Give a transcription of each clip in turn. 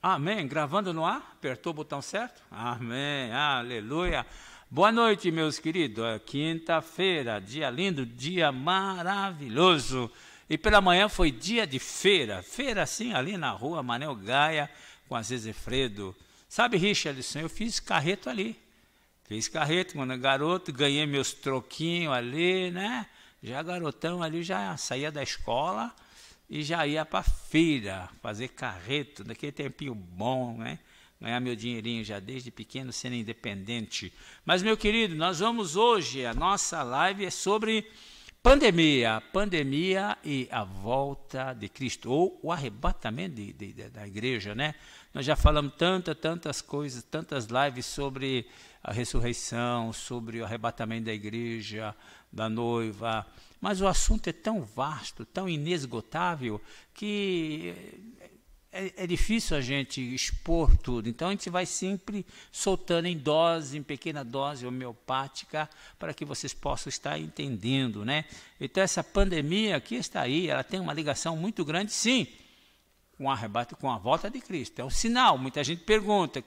Amém. Gravando no ar? Apertou o botão certo? Amém. Aleluia. Boa noite, meus queridos. É quinta-feira, dia lindo, dia maravilhoso. E pela manhã foi dia de feira. Feira assim, ali na rua Manel Gaia, com a Zezefredo. Sabe, Richardson, eu fiz carreto ali. Fiz carreto quando era garoto, ganhei meus troquinhos ali, né? Já garotão ali, já saía da escola e já ia para feira, fazer carreto, naquele tempinho bom, né? Ganhar meu dinheirinho já desde pequeno, sendo independente. Mas, meu querido, nós vamos hoje, a nossa live é sobre pandemia e a volta de Cristo, ou o arrebatamento da igreja, né? Nós já falamos tantas coisas, tantas lives sobre a ressurreição, sobre o arrebatamento da igreja, da noiva, mas o assunto é tão vasto, tão inesgotável, que é difícil a gente expor tudo. Então a gente vai sempre soltando em pequena dose homeopática, para que vocês possam estar entendendo, né? Então essa pandemia aqui está aí, ela tem uma ligação muito grande, sim, com o arrebato, com a volta de Cristo. É um sinal. Muita gente pergunta,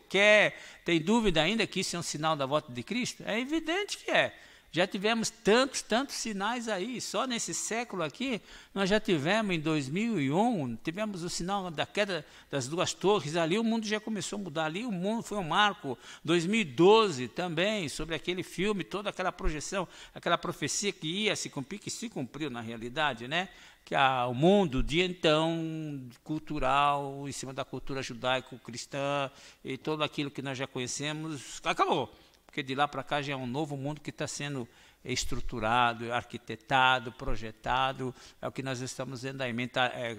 tem dúvida ainda que isso é um sinal da volta de Cristo? É evidente que é. Já tivemos tantos sinais aí, só nesse século aqui, nós já tivemos em 2001, tivemos o sinal da queda das duas torres, ali o mundo já começou a mudar, ali o mundo foi um marco. 2012 também, sobre aquele filme, toda aquela projeção, aquela profecia que ia se cumprir, que se cumpriu na realidade, né? Que o mundo de então, cultural, em cima da cultura judaico-cristã, e tudo aquilo que nós já conhecemos, acabou. Porque de lá para cá já é um novo mundo que está sendo estruturado, arquitetado, projetado. É o que nós estamos vendo aí,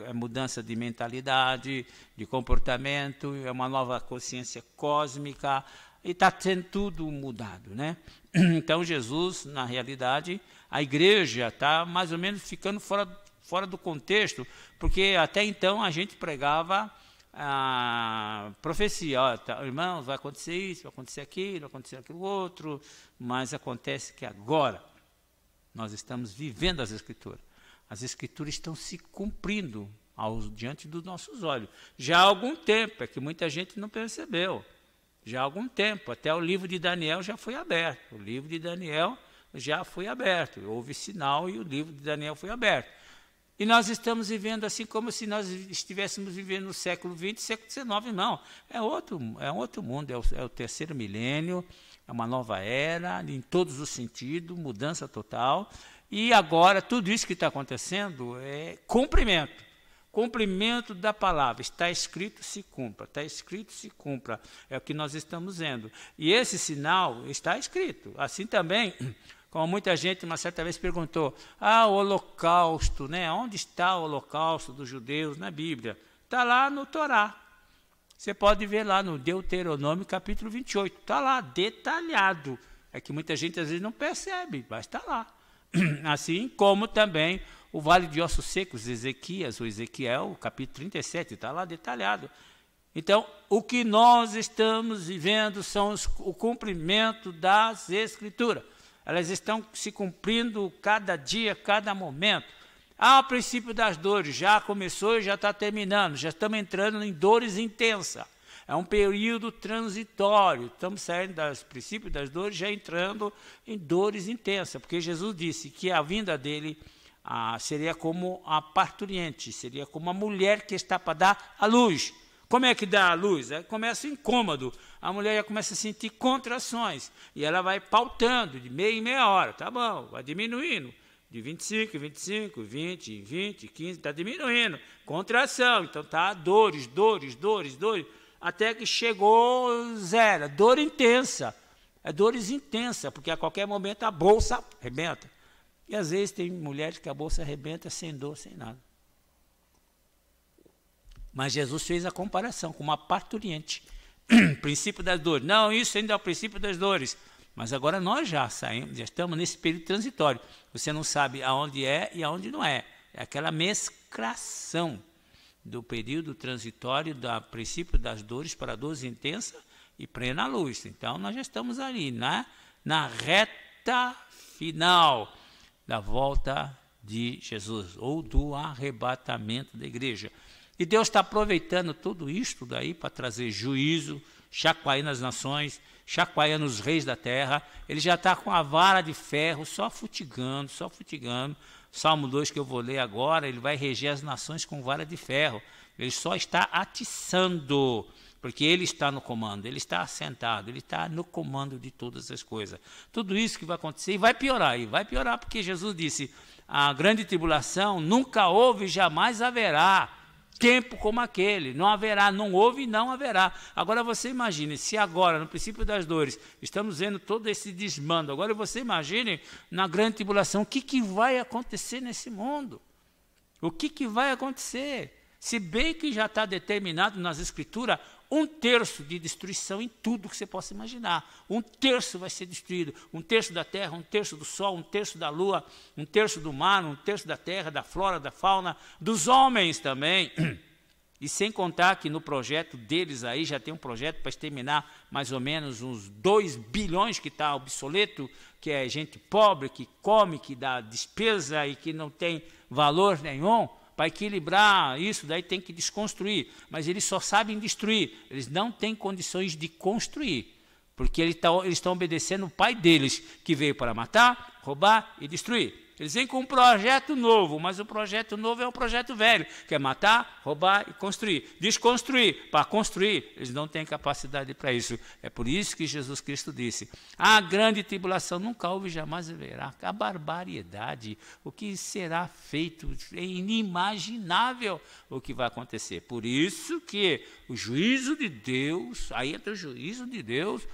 é mudança de mentalidade, de comportamento, é uma nova consciência cósmica, e está sendo tudo mudado, né? Então Jesus, na realidade, a igreja está mais ou menos ficando fora do contexto, porque até então a gente pregava a profecia, irmãos, vai acontecer isso, vai acontecer aquilo, vai acontecer aquilo outro, mas acontece que agora nós estamos vivendo as Escrituras. As Escrituras estão se cumprindo diante dos nossos olhos. Já há algum tempo, é que muita gente não percebeu. Já há algum tempo, até o livro de Daniel já foi aberto. O livro de Daniel já foi aberto. Houve sinal e o livro de Daniel foi aberto. E nós estamos vivendo assim como se nós estivéssemos vivendo no século XX, século XIX, não. É outro mundo, é o terceiro milênio, é uma nova era, em todos os sentidos, mudança total. E agora, tudo isso que está acontecendo é cumprimento. Cumprimento da palavra. Está escrito, se cumpra. Está escrito, se cumpra. É o que nós estamos vendo. E esse sinal está escrito. Assim também, como muita gente uma certa vez perguntou, o holocausto, né? Onde está o holocausto dos judeus na Bíblia? Está lá no Torá. Você pode ver lá no Deuteronômio capítulo 28. Está lá, detalhado. É que muita gente às vezes não percebe, mas está lá. Assim como também o Vale de Ossos Secos, Ezequiel, capítulo 37, está lá detalhado. Então, o que nós estamos vivendo são o cumprimento das Escrituras. Elas estão se cumprindo cada dia, cada momento. O princípio das dores já começou e já está terminando. Já estamos entrando em dores intensas. É um período transitório. Estamos saindo dos princípios das dores, já entrando em dores intensas. Porque Jesus disse que a vinda dele seria como a parturiente, seria como a mulher que está para dar a luz. Como é que dá a luz? Começa incômodo. A mulher já começa a sentir contrações. E ela vai pautando de meia em meia hora. Tá bom, vai diminuindo. De 25, 25, 20, 20, 15, está diminuindo. Contração. Então tá dores. Até que chegou zero. Dor intensa. É dores intensas, porque a qualquer momento a bolsa arrebenta. E às vezes tem mulheres que a bolsa arrebenta sem dor, sem nada. Mas Jesus fez a comparação com uma parturiente. Princípio das dores. Não, isso ainda é o princípio das dores. Mas agora nós já saímos, já estamos nesse período transitório. Você não sabe aonde é e aonde não é. É aquela mesclação do período transitório do princípio das dores para a dor intensa e plena luz. Então nós já estamos ali, na reta final da volta de Jesus, ou do arrebatamento da igreja. E Deus está aproveitando tudo isto daí para trazer juízo, chacoalhando as nações, chacoalhando os reis da terra. Ele já está com a vara de ferro, só futigando, só futigando. Salmo 2 que eu vou ler agora, ele vai reger as nações com vara de ferro. Ele só está atiçando, porque ele está no comando, ele está assentado, ele está no comando de todas as coisas. Tudo isso que vai acontecer, e vai piorar porque Jesus disse, a grande tribulação nunca houve e jamais haverá tempo como aquele, não haverá, não houve e não haverá. Agora você imagine, se agora, no princípio das dores, estamos vendo todo esse desmando, agora você imagine na grande tribulação, o que vai acontecer nesse mundo? O que vai acontecer? Se bem que já está determinado nas Escrituras, 1/3 de destruição em tudo que você possa imaginar. 1/3 vai ser destruído, 1/3 da terra, 1/3 do sol, 1/3 da lua, 1/3 do mar, 1/3 da terra, da flora, da fauna, dos homens também. E sem contar que no projeto deles aí, já tem um projeto para exterminar mais ou menos uns 2 bilhões que está obsoleto, que é gente pobre, que come, que dá despesa e que não tem valor nenhum. Para equilibrar isso, daí tem que desconstruir. Mas eles só sabem destruir, eles não têm condições de construir. Porque eles estão obedecendo o pai deles, que veio para matar, roubar e destruir. Eles vêm com um projeto novo, mas o projeto novo é um projeto velho, que é matar, roubar e construir. Desconstruir, para construir, eles não têm capacidade para isso. É por isso que Jesus Cristo disse, a grande tribulação nunca houve e jamais haverá. A barbaridade, o que será feito, é inimaginável o que vai acontecer. Por isso que o juízo de Deus, aí entra o juízo de Deus,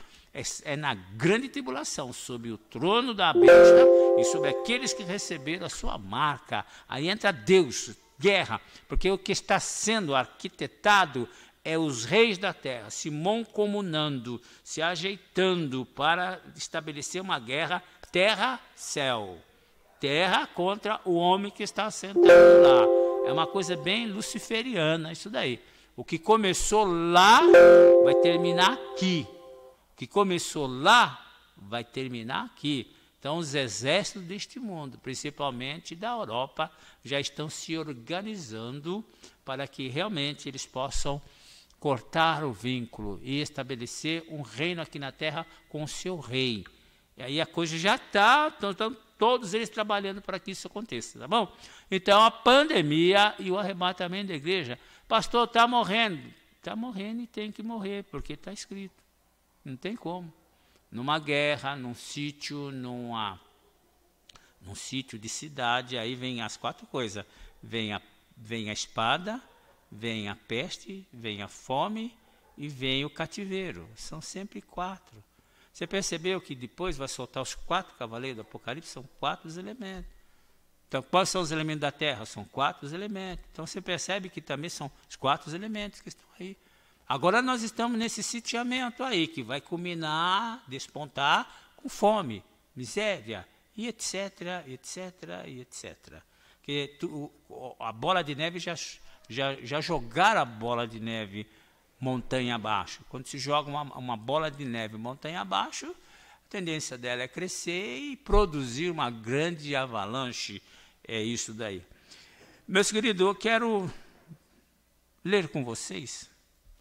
é na grande tribulação, sob o trono da besta e sobre aqueles que receberam a sua marca. Aí entra Deus, guerra, porque o que está sendo arquitetado é os reis da terra se mancomunando, se ajeitando para estabelecer uma guerra terra-céu. Terra contra o homem que está sentado lá. É uma coisa bem luciferiana isso daí. O que começou lá vai terminar aqui. Que começou lá, vai terminar aqui. Então, os exércitos deste mundo, principalmente da Europa, já estão se organizando para que realmente eles possam cortar o vínculo e estabelecer um reino aqui na terra com o seu rei. E aí a coisa já está, estão todos eles trabalhando para que isso aconteça, tá bom? Então, a pandemia e o arrebatamento da igreja, pastor, está morrendo e tem que morrer, porque está escrito. Não tem como. Numa guerra, num sítio, num sítio de cidade, aí vem as 4 coisas. Vem a espada, vem a peste, vem a fome e vem o cativeiro. São sempre 4. Você percebeu que depois vai soltar os 4 cavaleiros do Apocalipse? São 4 elementos. Então, quais são os elementos da terra? São 4 elementos. Então, você percebe que também são os 4 elementos que estão aí. Agora nós estamos nesse sitiamento aí, que vai culminar, despontar com fome, miséria, e etc, etc, e etc. Que a bola de neve já jogaram a bola de neve montanha abaixo. Quando se joga uma bola de neve montanha abaixo, a tendência dela é crescer e produzir uma grande avalanche. É isso daí. Meus queridos, eu quero ler com vocês,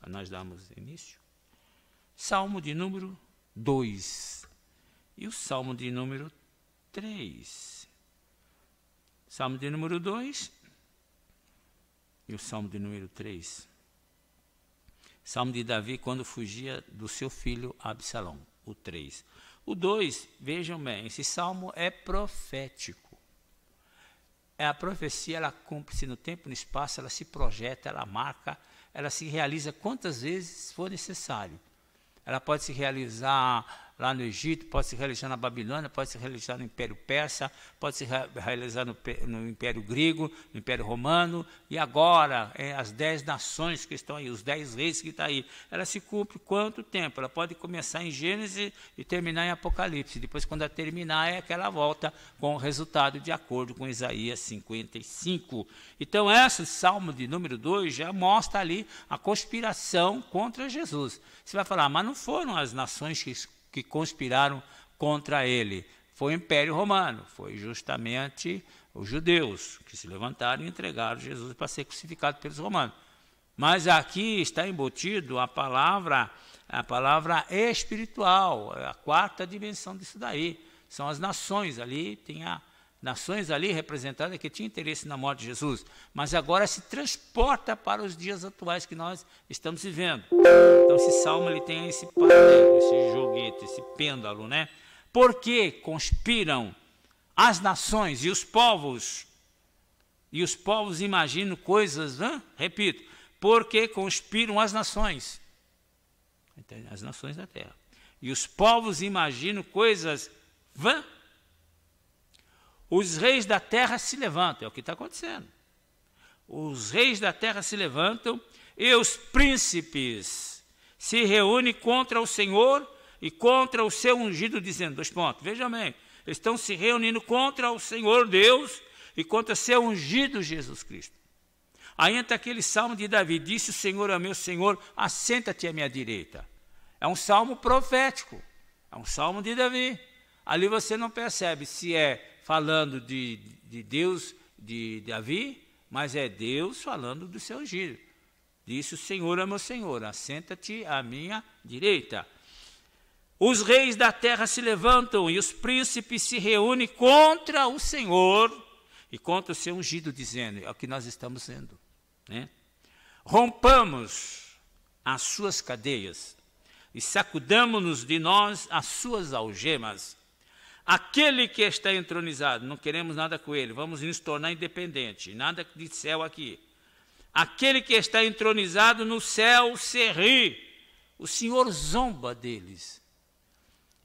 para nós darmos início, Salmo de número 2 e o Salmo de número 3. Salmo de número 2 e o Salmo de número 3. Salmo de Davi quando fugia do seu filho Absalão, o 3. O 2, vejam bem, esse salmo é profético. A profecia, ela cumpre-se no tempo e no espaço, ela se projeta, ela marca, ela se realiza quantas vezes for necessário. Ela pode se realizar lá no Egito, pode se realizar na Babilônia, pode se realizar no Império Persa, pode se realizar no Império Grego, no Império Romano, e agora, as 10 nações que estão aí, os 10 reis que estão aí, ela se cumpre quanto tempo? Ela pode começar em Gênesis e terminar em Apocalipse. Depois, quando ela terminar, é que ela volta com o resultado de acordo com Isaías 55. Então, esse Salmo de número 2 já mostra ali a conspiração contra Jesus. Você vai falar, mas não foram as nações que conspiraram contra ele. Foi o Império Romano, foi justamente os judeus que se levantaram e entregaram Jesus para ser crucificado pelos romanos. Mas aqui está embutido a palavra espiritual, a quarta dimensão disso daí. São as nações ali, tem nações ali representadas que tinham interesse na morte de Jesus, mas agora se transporta para os dias atuais que nós estamos vivendo. Então esse salmo ele tem esse paralelo, esse joguete, esse pêndulo, né? Por que conspiram as nações e os povos? E os povos imaginam coisas, repito, porque conspiram as nações da terra. E os povos imaginam coisas vãs. Os reis da terra se levantam, é o que está acontecendo. Os reis da terra se levantam e os príncipes se reúnem contra o Senhor e contra o seu ungido, dizendo, 2 pontos, veja bem, eles estão se reunindo contra o Senhor Deus e contra o seu ungido Jesus Cristo. Aí entra aquele salmo de Davi, disse o Senhor ao meu Senhor, assenta-te à minha direita. É um salmo profético, é um salmo de Davi. Ali você não percebe se é falando de Deus, de Davi, mas é Deus falando do seu ungido. Disse o Senhor ao meu Senhor, assenta-te à minha direita. Os reis da terra se levantam e os príncipes se reúnem contra o Senhor e contra o seu ungido, dizendo, é o que nós estamos sendo, né? Rompamos as suas cadeias e sacudamos-nos de nós as suas algemas. Aquele que está entronizado, não queremos nada com ele, vamos nos tornar independentes, nada de céu aqui. Aquele que está entronizado no céu se ri, o Senhor zomba deles.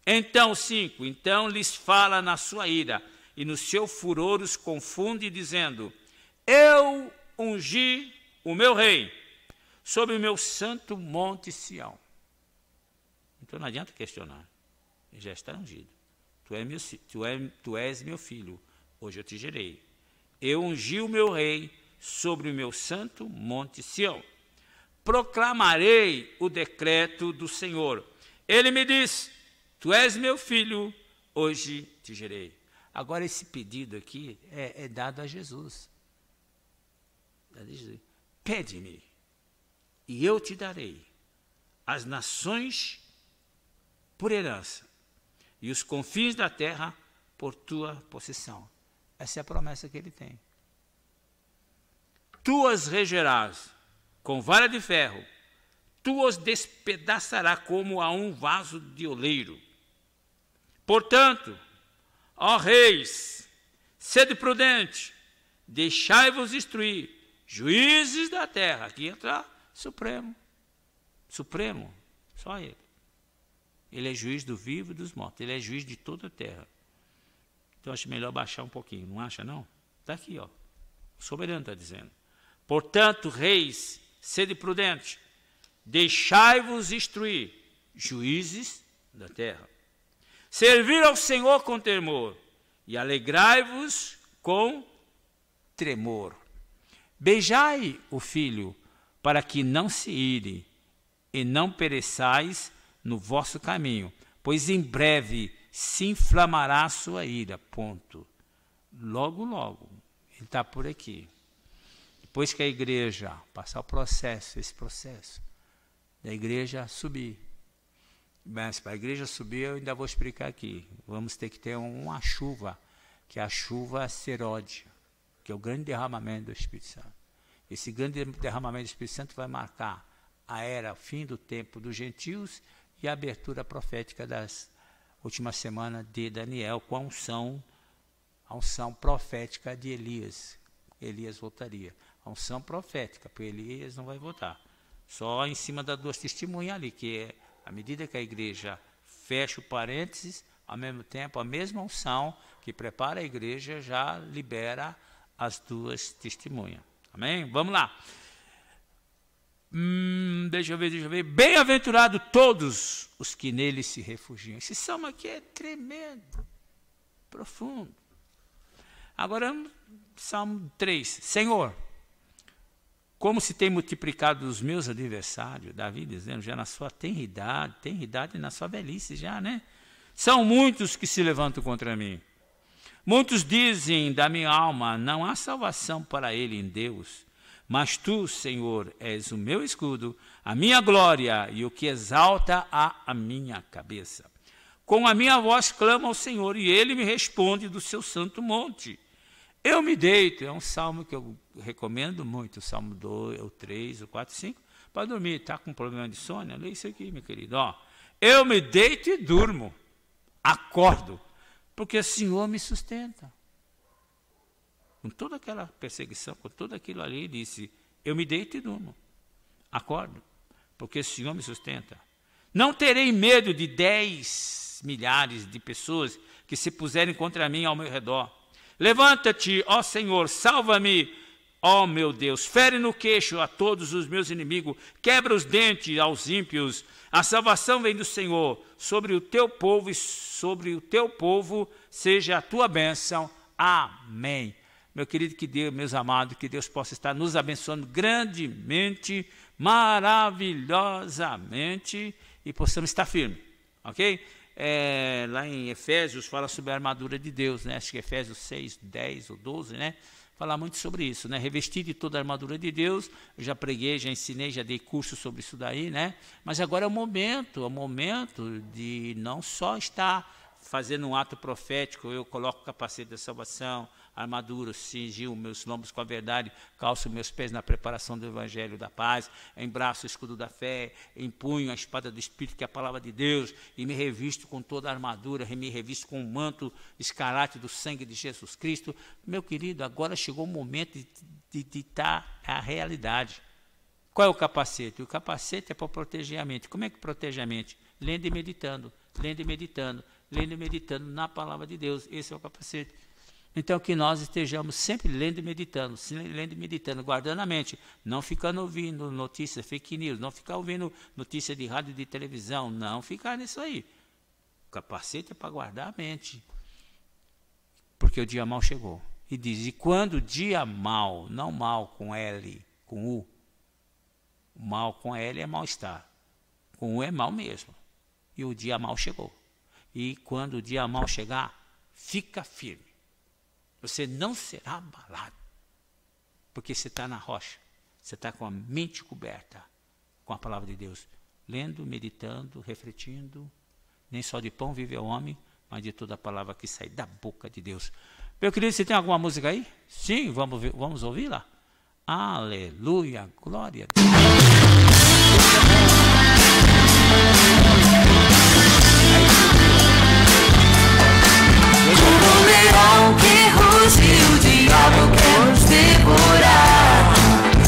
Então, 5, então lhes fala na sua ira, e no seu furor os confunde, dizendo, eu ungi o meu rei sobre o meu santo monte Sião. Então não adianta questionar, ele já está ungido. Tu és meu filho, hoje eu te gerei. Eu ungi o meu rei sobre o meu santo monte Sião. Proclamarei o decreto do Senhor. Ele me diz, tu és meu filho, hoje te gerei. Agora esse pedido aqui é dado a Jesus. Pede-me, e eu te darei as nações por herança, e os confins da terra por tua possessão. Essa é a promessa que ele tem. Tu as regerás com vara de ferro, tu os despedaçarás como a um vaso de oleiro. Portanto, ó reis, sede prudente, deixai-vos instruir, juízes da terra. Aqui entra Supremo, só ele. Ele é juiz do vivo e dos mortos. Ele é juiz de toda a terra. Então, acho melhor baixar um pouquinho. Não acha, não? Está aqui, ó. O soberano está dizendo. Portanto, reis, sede prudente, deixai-vos instruir, juízes da terra. Servir ao Senhor com temor e alegrai-vos com tremor. Beijai o filho, para que não se ire e não pereçais no vosso caminho, pois em breve se inflamará a sua ira. Ponto. Logo, logo, ele está por aqui. Depois que a igreja passar o processo, esse processo, da igreja subir. Mas para a igreja subir, eu ainda vou explicar aqui. Vamos ter que ter uma chuva, que é a chuva seródia, que é o grande derramamento do Espírito Santo. Esse grande derramamento do Espírito Santo vai marcar a era, o fim do tempo dos gentios e a abertura profética das últimas semanas de Daniel, com a unção profética de Elias. Elias voltaria. A unção profética, porque Elias não vai voltar. Só em cima das duas testemunhas ali, que é, à medida que a igreja fecha o parênteses, ao mesmo tempo, a mesma unção que prepara a igreja já libera as duas testemunhas. Amém? Vamos lá. Deixa eu ver. Bem-aventurado todos os que nele se refugiam. Esse salmo aqui é tremendo, profundo. Agora, Salmo 3. Senhor, como se tem multiplicado os meus adversários, Davi dizendo, já na sua tenridade na sua velhice já, né? São muitos que se levantam contra mim. Muitos dizem da minha alma, não há salvação para ele em Deus. Mas tu, Senhor, és o meu escudo, a minha glória e o que exalta a minha cabeça. Com a minha voz clamo ao Senhor, e ele me responde do seu santo monte. Eu me deito, é um salmo que eu recomendo muito, o salmo 2, o 3, o 4, 5, para dormir. Está com problema de sono? Lê isso aqui, meu querido. Ó, eu me deito e durmo, acordo, porque o Senhor me sustenta. Com toda aquela perseguição, com tudo aquilo ali, ele disse, eu me deito e durmo, acordo, porque o Senhor me sustenta. Não terei medo de 10 milhares de pessoas que se puserem contra mim ao meu redor. Levanta-te, ó Senhor, salva-me, ó meu Deus, fere no queixo a todos os meus inimigos, quebra os dentes aos ímpios. A salvação vem do Senhor, sobre o teu povo e sobre o teu povo seja a tua bênção. Amém. Meu querido, que Deus, meus amados, que Deus possa estar nos abençoando grandemente, maravilhosamente, e possamos estar firmes, ok? Lá em Efésios fala sobre a armadura de Deus, né? Acho que Efésios 6, 10 ou 12, né? Fala muito sobre isso, né? Revestir de toda a armadura de Deus. Eu já preguei, já ensinei, já dei curso sobre isso daí, né? Mas agora é o momento de não só estar fazendo um ato profético, eu coloco o capacete da salvação, armadura, cingiu meus lombos com a verdade, calço meus pés na preparação do evangelho da paz, embraço o escudo da fé, empunho a espada do Espírito, que é a palavra de Deus, e me revisto com toda a armadura, me revisto com o manto escarlate do sangue de Jesus Cristo. Meu querido, agora chegou o momento de estar a realidade. Qual é o capacete? O capacete é para proteger a mente. Como é que protege a mente? Lendo e meditando, lendo e meditando, lendo e meditando na palavra de Deus. Esse é o capacete. Então, que nós estejamos sempre lendo e meditando, guardando a mente, não ficando ouvindo notícias, fake news, não ficar ouvindo notícias de rádio e de televisão, não ficar nisso aí. O capacete é para guardar a mente, porque o dia mau chegou. E diz, e quando o dia mau, não mal com L, com U, mal com L é mal-estar, com U é mal mesmo, e o dia mau chegou. E quando o dia mau chegar, fica firme. Você não será abalado, porque você está na rocha, você está com a mente coberta com a palavra de Deus, lendo, meditando, refletindo. Nem só de pão vive o homem, mas de toda a palavra que sai da boca de Deus. Meu querido, você tem alguma música aí? Sim, vamos ouvi-la? Aleluia, glória a Deus. O leão que ruge, o diabo quer nos devorar.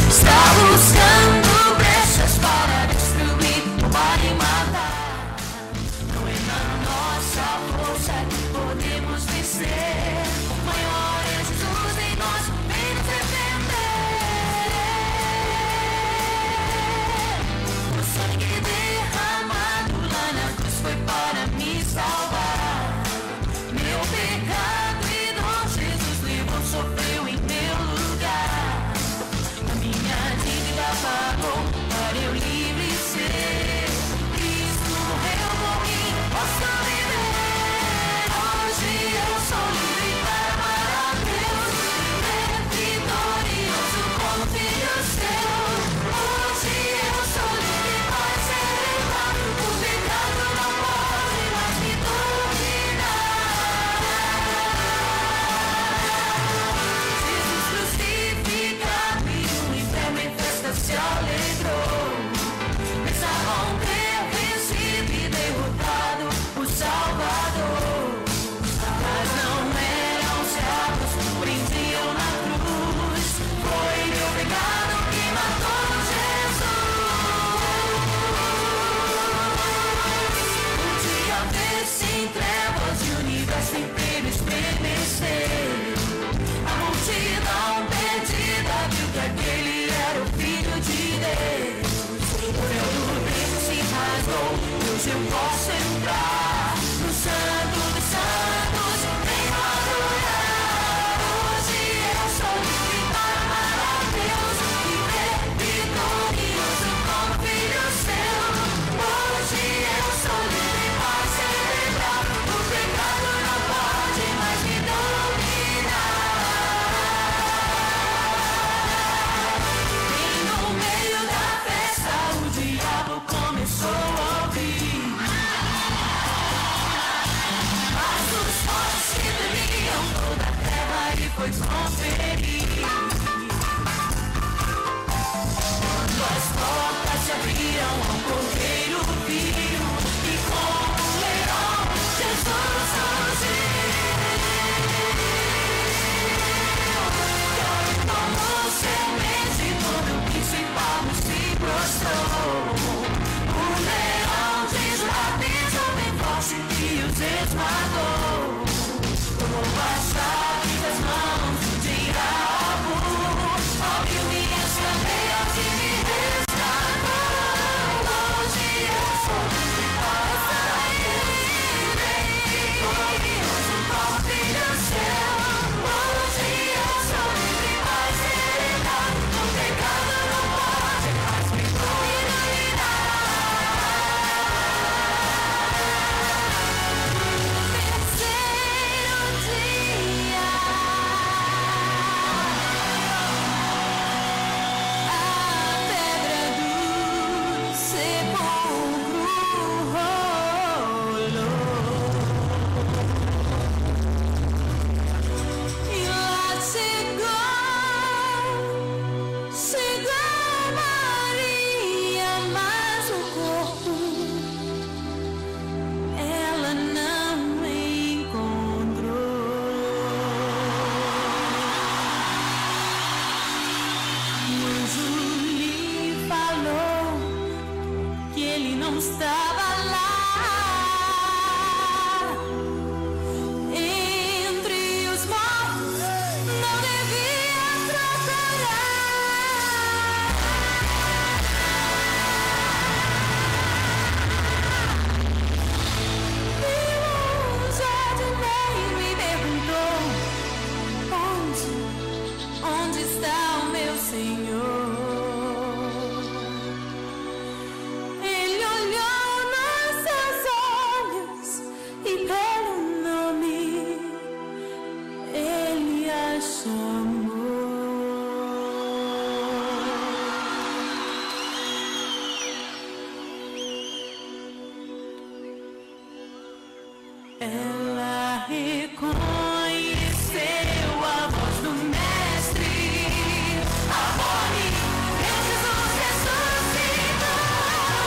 Está buscando brechas para destruir, roubar e matar. Não é na nossa força que podemos vencer. O maior é Jesus em nós, vem nos defender. O sangue derramado lá na cruz foi para me salvar. Meu pecado e dor, Jesus levou, sofreu em meu lugar. A minha dívida pagou para eu livre ser. Cristo morreu por mim, posso viver. Hoje eu sou livre para amar a Deus. Vitorioso como filho seu. Hoje eu sou livre para celebrar. O pecado não pode mais me dominar. Crucificado e o inferno em festa se alegrou. Pensavam ter vencido e derrotado o Salvador. Mas não eram os diabos que prendiam na cruz. Foi meu pecado que matou Jesus. O dia vê-se em trevas e o universo inteiro estremeceu. A multidão perdida viu que aquele era o Filho de Deus. O véu do templo se rasgou, hoje eu posso entrar no Santo dos Santos, vem adorar. Hoje eu sou livre para amar a Deus, viver vitorioso como filho seu. Hoje eu sou livre para celebrar, o pecado não pode mais me dominar. foi conferir. Quando as portas se abriram ao Cordeiro viu, e como um leão Jesus surgiu. Como semente todo o principado se prostrou. O leão de Judá pisou bem forte e os esmagou. Tomou as chaves das mãos do diabo, abriu minhas cadeias e me restaurou. Hoje eu sou livre para sair, vitorioso como filho seu. Hoje eu sou livre, mas serenado, o pecado não pode mais me dominar. Terceiro dia, a pedra do sepulcro rolou, e lá chegou Maria, mas o corpo ela não encontrou. O anjo lhe falou que ele não estava lá entre os mortos, não devia procurar. E o jardineiro me perguntou: onde está o meu Senhor? Ele olhou nos seus olhos e pelo nome ele a chamou. Ela reconheceu a voz do Mestre. Amore, meu Jesus ressuscitou.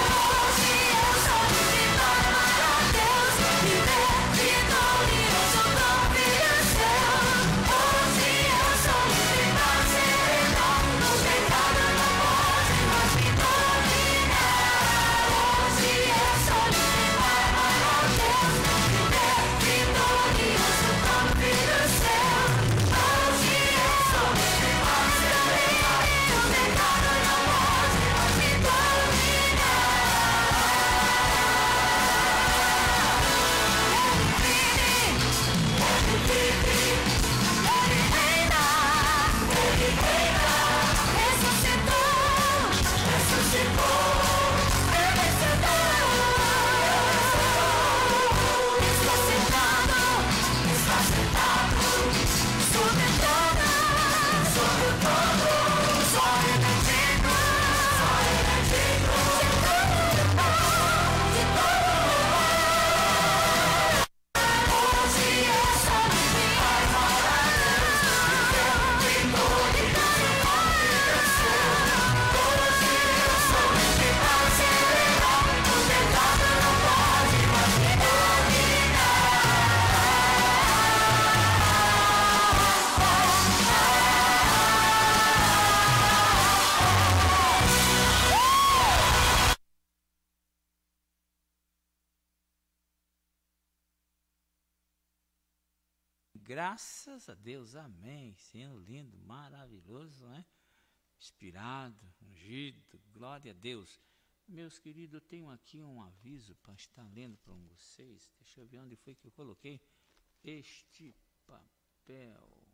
Hoje eu sou livre para amar a Deus, viver vitorioso como filho seu. Hoje eu sou livre para serenar, o pecado não pode mais me dominar. Hoje eu sou livre para amar a Deus, viver vitorioso como filho seu. Hoje eu sou livre para serenar, o pecado não pode mais me Graças a Deus, amém. Sendo lindo, maravilhoso, né? Inspirado, ungido, glória a Deus. Meus queridos, eu tenho aqui um aviso para estar lendo para vocês. Deixa eu ver onde foi que eu coloquei este papel.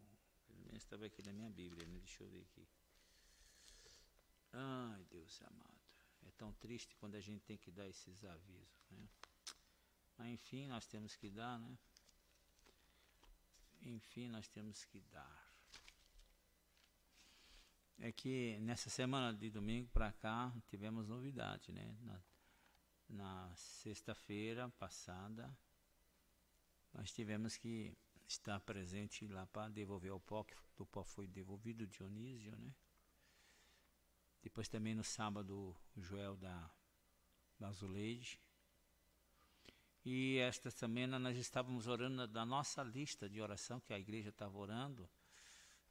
Pelo menos estava aqui na minha Bíblia, né? Deixa eu ver aqui. Ai, Deus amado. É tão triste quando a gente tem que dar esses avisos, né? Mas enfim, nós temos que dar, né? Enfim, nós temos que dar. É que nessa semana de domingo para cá tivemos novidade, né? Na sexta-feira passada nós tivemos que está presente lá para devolver o pó, que o pó foi devolvido, Dionísio, né? Depois também no sábado, o Joel da Zuleide. E esta semana nós estávamos orando da nossa lista de oração, que a igreja estava orando.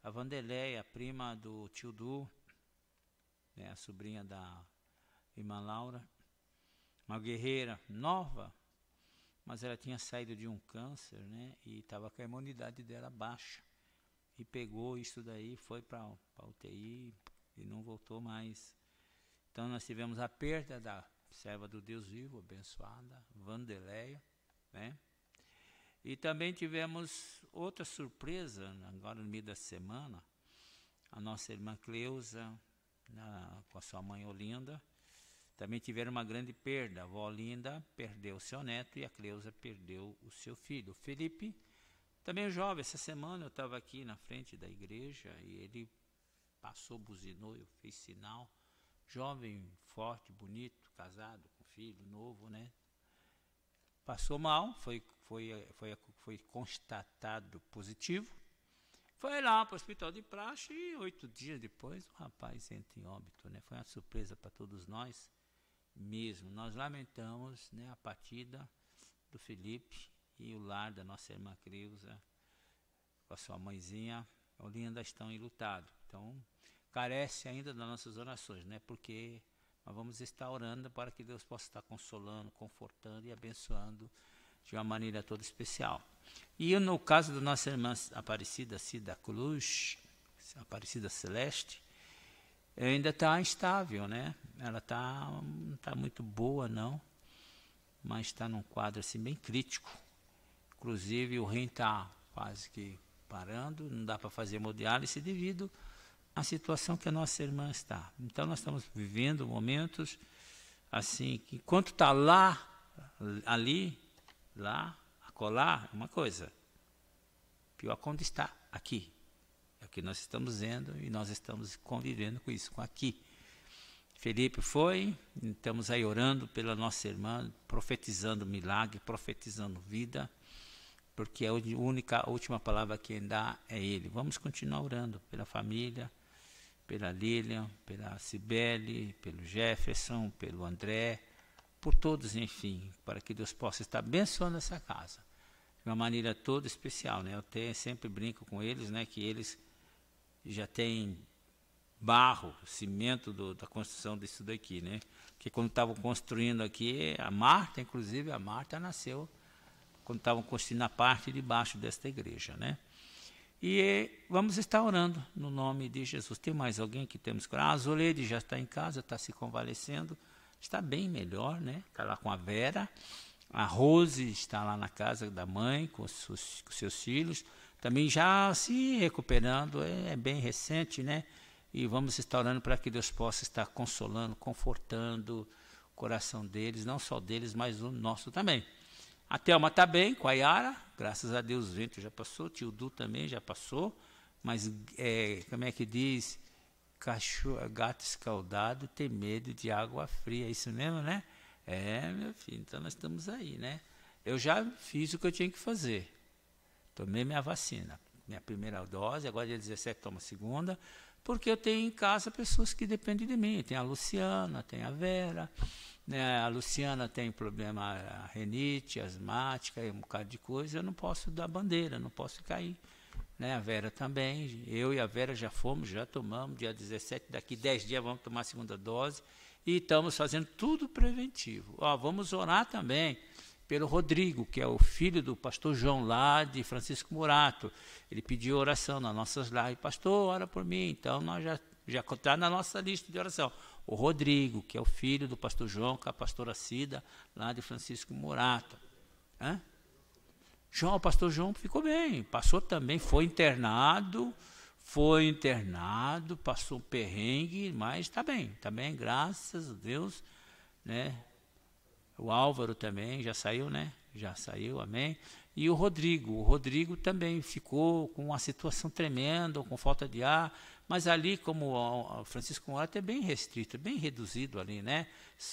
A Vanderleia, a prima do tio Du, né, a sobrinha da irmã Laura, uma guerreira nova, mas ela tinha saído de um câncer, né, e estava com a imunidade dela baixa. E pegou isso daí, foi para a UTI e não voltou mais. Então nós tivemos a perda da serva do Deus vivo, abençoada, Vanderleia, né? E também tivemos outra surpresa, agora no meio da semana, a nossa irmã Cleusa, com a sua mãe Olinda, também tiveram uma grande perda. A avó Olinda perdeu o seu neto e a Cleusa perdeu o seu filho. O Felipe, também jovem, essa semana eu estava aqui na frente da igreja e ele passou, buzinou, eu fiz sinal. Jovem, forte, bonito, casado, com filho novo, né? Passou mal, foi constatado positivo. Foi lá para o hospital de praxe e 8 dias depois o rapaz entra em óbito, né? Foi uma surpresa para todos nós mesmo. Nós lamentamos, né, a partida do Felipe e o lar da nossa irmã Creuza, com a sua mãezinha Olinda, estão enlutados. Então, carece ainda das nossas orações, né? Porque nós vamos estar orando para que Deus possa estar consolando, confortando e abençoando de uma maneira toda especial. E no caso da nossa irmã Aparecida Cida Cruz, Aparecida Celeste, ainda está instável, né? Ela não está muito boa, não, mas está num quadro assim bem crítico. Inclusive o rim está quase que parando, não dá para fazer hemodiálise devido à situação que a nossa irmã está. Então nós estamos vivendo momentos assim, que enquanto está lá, ali, lá, acolá, é uma coisa. Pior quando está aqui. É o que nós estamos vendo e nós estamos convivendo com isso, com aqui. Felipe foi, estamos aí orando pela nossa irmã, profetizando milagre, profetizando vida, porque a última palavra que dá é Ele. Vamos continuar orando pela família, pela Lilian, pela Cibele, pelo Jefferson, pelo André, por todos, enfim, para que Deus possa estar abençoando essa casa de uma maneira toda especial, né? Eu sempre brinco com eles, né, que eles já têm barro, cimento da construção disso daqui, né? Porque quando estavam construindo aqui, a Marta nasceu quando estavam construindo a parte de baixo desta igreja, né? E vamos estar orando no nome de Jesus. Tem mais alguém que temos que orar? A Zoleide já está em casa, está se convalescendo, está bem melhor, né? Está lá com a Vera. A Rose está lá na casa da mãe, com seus filhos, também já se recuperando, é bem recente, né? E vamos estar orando para que Deus possa estar consolando, confortando o coração deles, não só deles, mas o nosso também. A Thelma está bem, com a Yara, graças a Deus o vento já passou, o tio Du também já passou, mas como é que diz? Gato escaldado tem medo de água fria, é isso mesmo, né? Meu filho, então nós estamos aí, né? Eu já fiz o que eu tinha que fazer, tomei minha vacina, minha primeira dose, agora dia 17 tomo a segunda, porque eu tenho em casa pessoas que dependem de mim, tem a Luciana, tem a Vera, né? A Luciana tem problema renite, asmática, um bocado de coisa, eu não posso dar bandeira, não posso cair, né? A Vera também, eu e a Vera já tomamos, dia 17, daqui 10 dias vamos tomar a segunda dose, e estamos fazendo tudo preventivo. Vamos orar também pelo Rodrigo, que é o filho do pastor João, lá de Francisco Murato. Ele pediu oração nas nossas lives. Pastor, ora por mim. Então, nós já está na nossa lista de oração. O Rodrigo, que é o filho do pastor João, com a pastora Cida, lá de Francisco Murato. O pastor João ficou bem, passou também, foi internado, passou um perrengue, mas está bem, graças a Deus, né? O Álvaro também já saiu, né? Já saiu, amém. E o Rodrigo também ficou com uma situação tremenda, com falta de ar, Mas ali, como o Francisco Morato, é bem restrito, bem reduzido ali, né?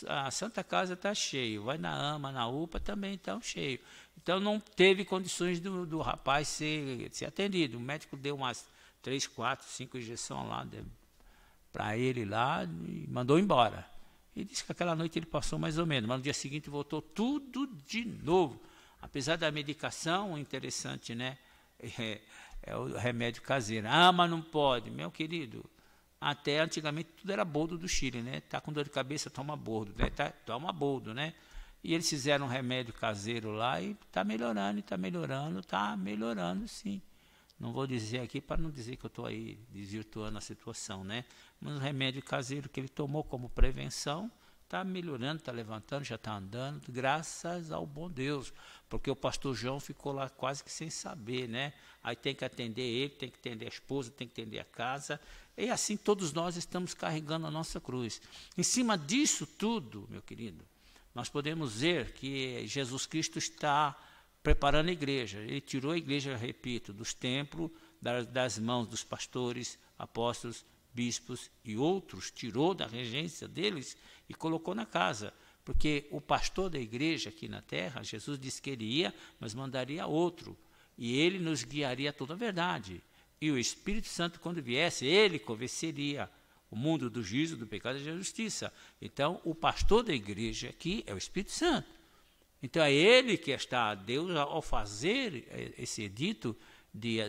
A Santa Casa está cheio, vai na AMA, na UPA também estão cheio. Então não teve condições do rapaz ser atendido. O médico deu umas 3, 4, 5 injeções lá para ele lá e mandou embora. E disse que aquela noite ele passou mais ou menos, mas no dia seguinte voltou tudo de novo. Apesar da medicação, interessante, né? É o remédio caseiro. Ah, mas não pode, meu querido. Até antigamente tudo era boldo do Chile, né? Tá com dor de cabeça, toma boldo, né? Toma boldo, né? E eles fizeram um remédio caseiro lá e está melhorando, sim. Não vou dizer aqui para não dizer que eu estou aí desvirtuando a situação, né? Mas o remédio caseiro que ele tomou como prevenção está melhorando, está levantando, já está andando, graças ao bom Deus. Porque o pastor João ficou lá quase que sem saber, né? Aí tem que atender ele, tem que atender a esposa, tem que atender a casa. E assim todos nós estamos carregando a nossa cruz. Em cima disso tudo, meu querido, nós podemos ver que Jesus Cristo está preparando a igreja. Ele tirou a igreja, repito, dos templos, das mãos dos pastores, apóstolos, bispos e outros, tirou da regência deles e colocou na casa. Porque o pastor da igreja aqui na terra, Jesus disse que ele ia, mas mandaria outro. E ele nos guiaria a toda a verdade. E o Espírito Santo, quando viesse, ele convenceria o mundo do juízo, do pecado e da justiça. Então, o pastor da igreja aqui é o Espírito Santo. Então, é ele que está, Deus, ao fazer esse edito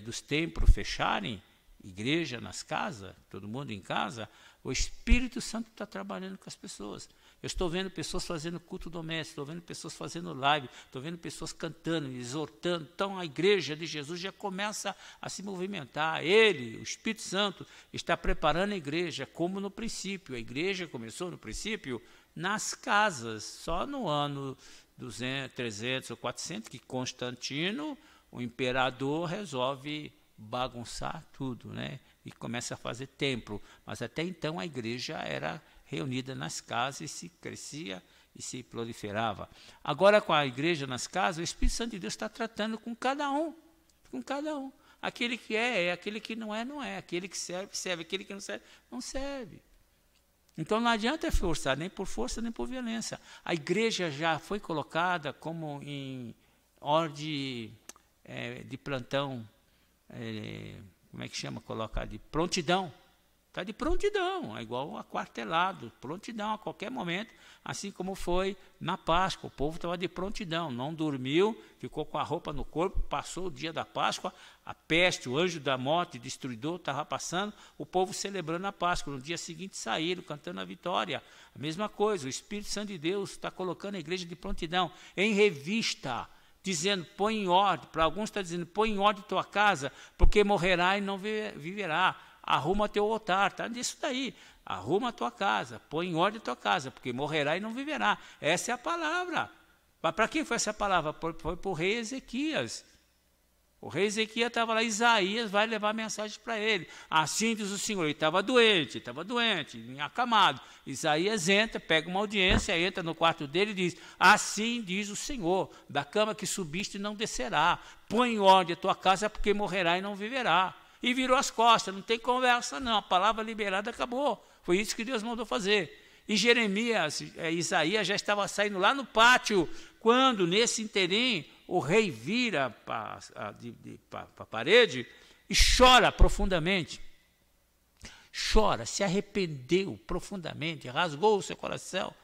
dos templos fecharem, igreja nas casas, todo mundo em casa, o Espírito Santo está trabalhando com as pessoas. Eu estou vendo pessoas fazendo culto doméstico, estou vendo pessoas fazendo live, estou vendo pessoas cantando, exortando. Então a igreja de Jesus já começa a se movimentar. Ele, o Espírito Santo, está preparando a igreja como no princípio. A igreja começou no princípio nas casas, só no ano 200, 300 ou 400, que Constantino, o imperador, resolve bagunçar tudo, né? E começa a fazer templo. Mas até então a igreja era reunida nas casas e se crescia e se proliferava. Agora, com a igreja nas casas, o Espírito Santo de Deus está tratando com cada um. Com cada um. Aquele que é, aquele que não é, não é. Aquele que serve, serve. Aquele que não serve, não serve. Então não adianta forçar, nem por força, nem por violência. A igreja já foi colocada como em ordem de plantão, como é que chama? Colocar de prontidão. Está de prontidão, é igual aquartelado, prontidão a qualquer momento, assim como foi na Páscoa. O povo estava de prontidão, não dormiu, ficou com a roupa no corpo, passou o dia da Páscoa, a peste, o anjo da morte, destruidor, estava passando, o povo celebrando a Páscoa. No dia seguinte saíram, cantando a vitória. A mesma coisa, o Espírito Santo de Deus está colocando a igreja de prontidão, em revista, dizendo, põe em ordem. Para alguns está dizendo, põe em ordem tua casa, porque morrerá e não viverá. Arruma teu altar, está nisso daí. Arruma a tua casa, põe em ordem a tua casa, porque morrerá e não viverá. Essa é a palavra. Mas para quem foi essa palavra? Foi para o rei Ezequias. O rei Ezequias estava lá, Isaías vai levar mensagem para ele. Assim diz o Senhor, ele estava doente, acamado. Isaías entra, pega uma audiência, entra no quarto dele e diz, assim diz o Senhor, da cama que subiste não descerá. Põe em ordem a tua casa, porque morrerá e não viverá. E virou as costas, não tem conversa não, a palavra liberada acabou. Foi isso que Deus mandou fazer. E Isaías já estava saindo lá no pátio, quando nesse interim o rei vira para a parede e chora profundamente. Chora, se arrependeu profundamente, rasgou o seu coração.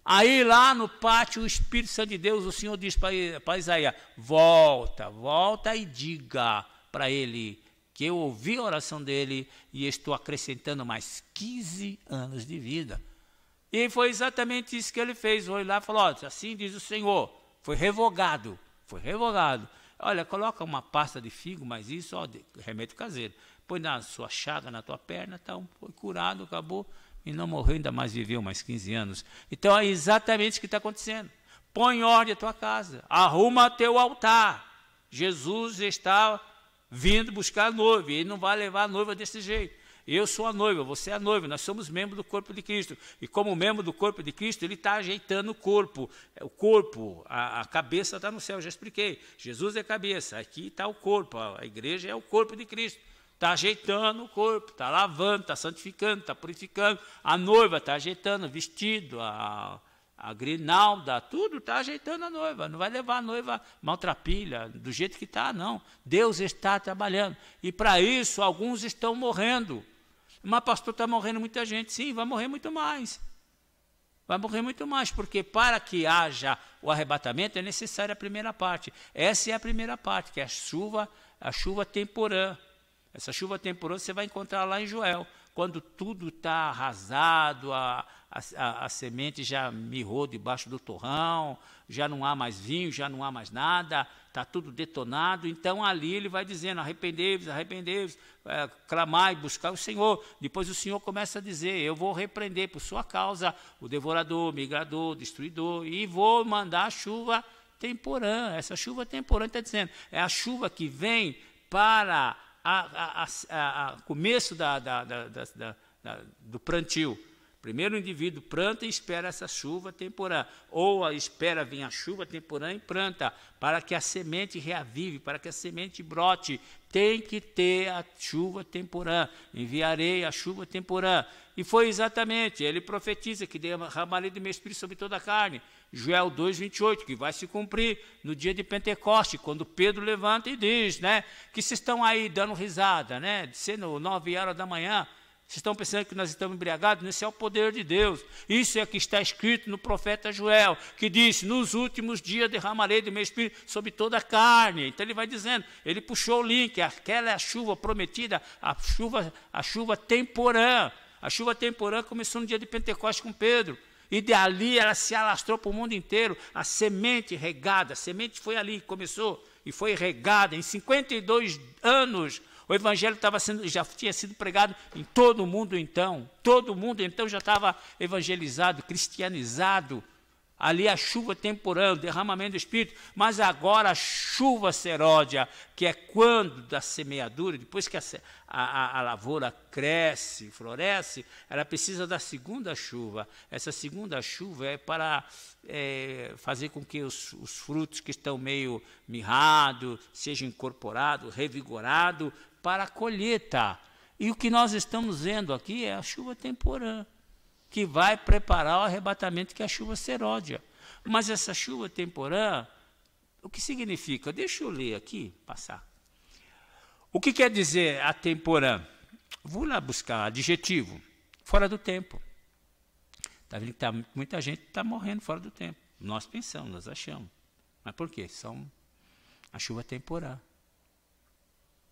Aí lá no pátio, o Espírito Santo de Deus, o Senhor diz para Isaías, volta e diga para ele, que eu ouvi a oração dele e estou acrescentando mais 15 anos de vida. E foi exatamente isso que ele fez. Foi lá e falou, assim diz o Senhor, foi revogado. Olha, coloca uma pasta de figo, mas isso, remédio caseiro. Põe na sua chaga, na tua perna, foi curado, acabou, e não morreu, ainda mais viveu mais 15 anos. Então é exatamente isso que está acontecendo. Põe em ordem a tua casa, arruma teu altar. Jesus está vindo buscar a noiva, e ele não vai levar a noiva desse jeito. Eu sou a noiva, você é a noiva, nós somos membros do corpo de Cristo. E como membro do corpo de Cristo, ele está ajeitando o corpo. A cabeça está no céu, já expliquei. Jesus é a cabeça, aqui está o corpo, a igreja é o corpo de Cristo. está ajeitando o corpo, está lavando, está santificando, está purificando. A noiva está ajeitando o vestido, a grinalda, tudo está ajeitando a noiva. Não vai levar a noiva maltrapilha, do jeito que está, não. Deus está trabalhando. E para isso, alguns estão morrendo. Mas, pastor, está morrendo muita gente. Sim, vai morrer muito mais. Vai morrer muito mais, porque para que haja o arrebatamento é necessária a primeira parte. Essa é a primeira parte, que é a chuva temporã. Essa chuva temporã você vai encontrar lá em Joel, quando tudo está arrasado, a semente já mirrou debaixo do torrão, já não há mais vinho, já não há mais nada, está tudo detonado. Então ali ele vai dizendo, arrependei-vos, arrependei-vos, clamai, buscar o Senhor. Depois o Senhor começa a dizer, eu vou repreender por sua causa o devorador, migrador, destruidor, e vou mandar a chuva temporã. Essa chuva temporã está dizendo, é a chuva que vem para começo do plantio. Primeiro o indivíduo planta e espera essa chuva temporã, ou espera vir a chuva temporã e planta, para que a semente reavive, para que a semente brote. Tem que ter a chuva temporã. Enviarei a chuva temporã. E foi exatamente, ele profetiza que derramarei do meu espírito sobre toda a carne. Joel 2:28, que vai se cumprir no dia de Pentecoste, quando Pedro levanta e diz, né, que vocês estão aí dando risada, né, sendo 9 horas da manhã, vocês estão pensando que nós estamos embriagados? Esse é o poder de Deus. Isso é o que está escrito no profeta Joel, que disse, nos últimos dias derramarei do meu espírito sobre toda a carne. Então ele vai dizendo, ele puxou o link, aquela é a chuva prometida, a chuva temporã. A chuva temporã começou no dia de Pentecostes com Pedro. E dali ela se alastrou para o mundo inteiro. A semente regada, a semente foi ali, começou e foi regada. Em 52 anos, o evangelho já tinha sido pregado em todo o mundo então. Todo mundo então já estava evangelizado, cristianizado. Ali a chuva temporã, o derramamento do Espírito. Mas agora a chuva seródia, que é quando da semeadura, depois que a lavoura cresce, floresce, ela precisa da segunda chuva. Essa segunda chuva é para fazer com que os frutos que estão meio mirrados sejam incorporados, revigorados para a colheita. E o que nós estamos vendo aqui é a chuva temporã, que vai preparar o arrebatamento, que é a chuva seródia. Mas essa chuva temporã, o que significa? Deixa eu ler aqui, passar. O que quer dizer a temporã? Vou lá buscar adjetivo, fora do tempo. Está vendo que muita gente está morrendo fora do tempo. Nós pensamos, nós achamos. Mas por quê? São a chuva temporã.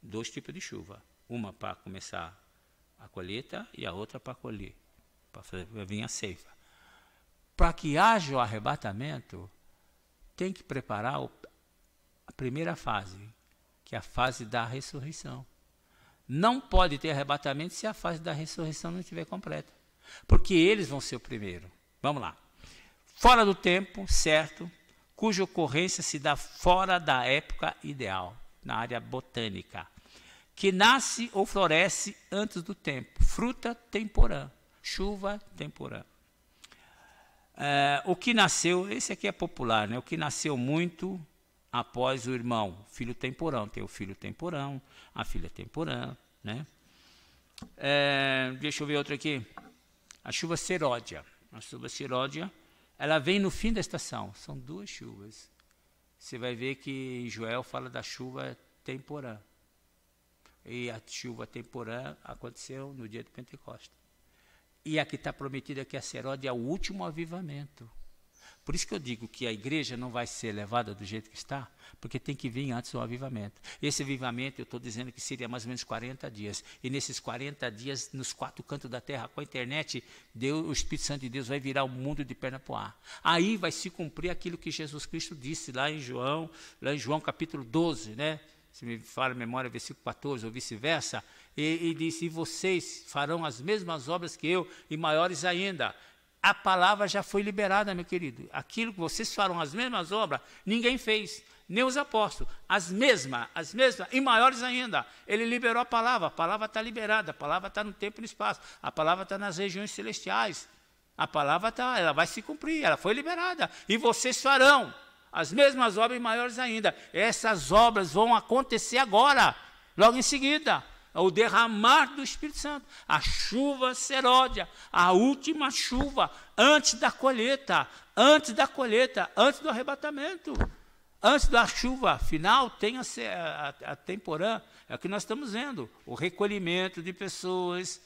2 tipos de chuva. Uma para começar a colheita e a outra para colher. Para vir a ceifa. Para que haja o arrebatamento, tem que preparar a primeira fase, que é a fase da ressurreição. Não pode ter arrebatamento se a fase da ressurreição não estiver completa, porque eles vão ser o primeiro. Vamos lá. Fora do tempo, certo, cuja ocorrência se dá fora da época ideal, na área botânica, que nasce ou floresce antes do tempo, fruta temporã. Chuva temporã. O que nasceu, esse aqui é popular, né? O que nasceu muito após o irmão, filho temporão. Tem o filho temporão, a filha temporã, né? Deixa eu ver outro aqui. A chuva seródia. A chuva seródia, ela vem no fim da estação. São 2 chuvas. Você vai ver que Joel fala da chuva temporã. E a chuva temporã aconteceu no dia de Pentecostes. E a que está prometida aqui, a seródia, é o último avivamento. Por isso que eu digo que a igreja não vai ser levada do jeito que está, porque tem que vir antes o avivamento. Esse avivamento, eu estou dizendo que seria mais ou menos 40 dias. E nesses 40 dias, nos 4 cantos da terra, com a internet, o Espírito Santo de Deus vai virar o mundo de perna para o ar. Aí vai se cumprir aquilo que Jesus Cristo disse lá em João capítulo 12, né? Se me fala a memória, versículo 14, ou vice-versa, e disse, e vocês farão as mesmas obras que eu, e maiores ainda. A palavra já foi liberada, meu querido. Aquilo que vocês farão as mesmas obras, ninguém fez, nem os apóstolos. As mesmas, e maiores ainda. Ele liberou a palavra está liberada, a palavra está no tempo e no espaço, a palavra está nas regiões celestiais. A palavra está, ela vai se cumprir, ela foi liberada. E vocês farão as mesmas obras e maiores ainda. Essas obras vão acontecer agora, logo em seguida. o derramar do Espírito Santo, a chuva seródia, a última chuva, antes da colheita, antes do arrebatamento. Antes da chuva final, tem a temporã, é o que nós estamos vendo, o recolhimento de pessoas,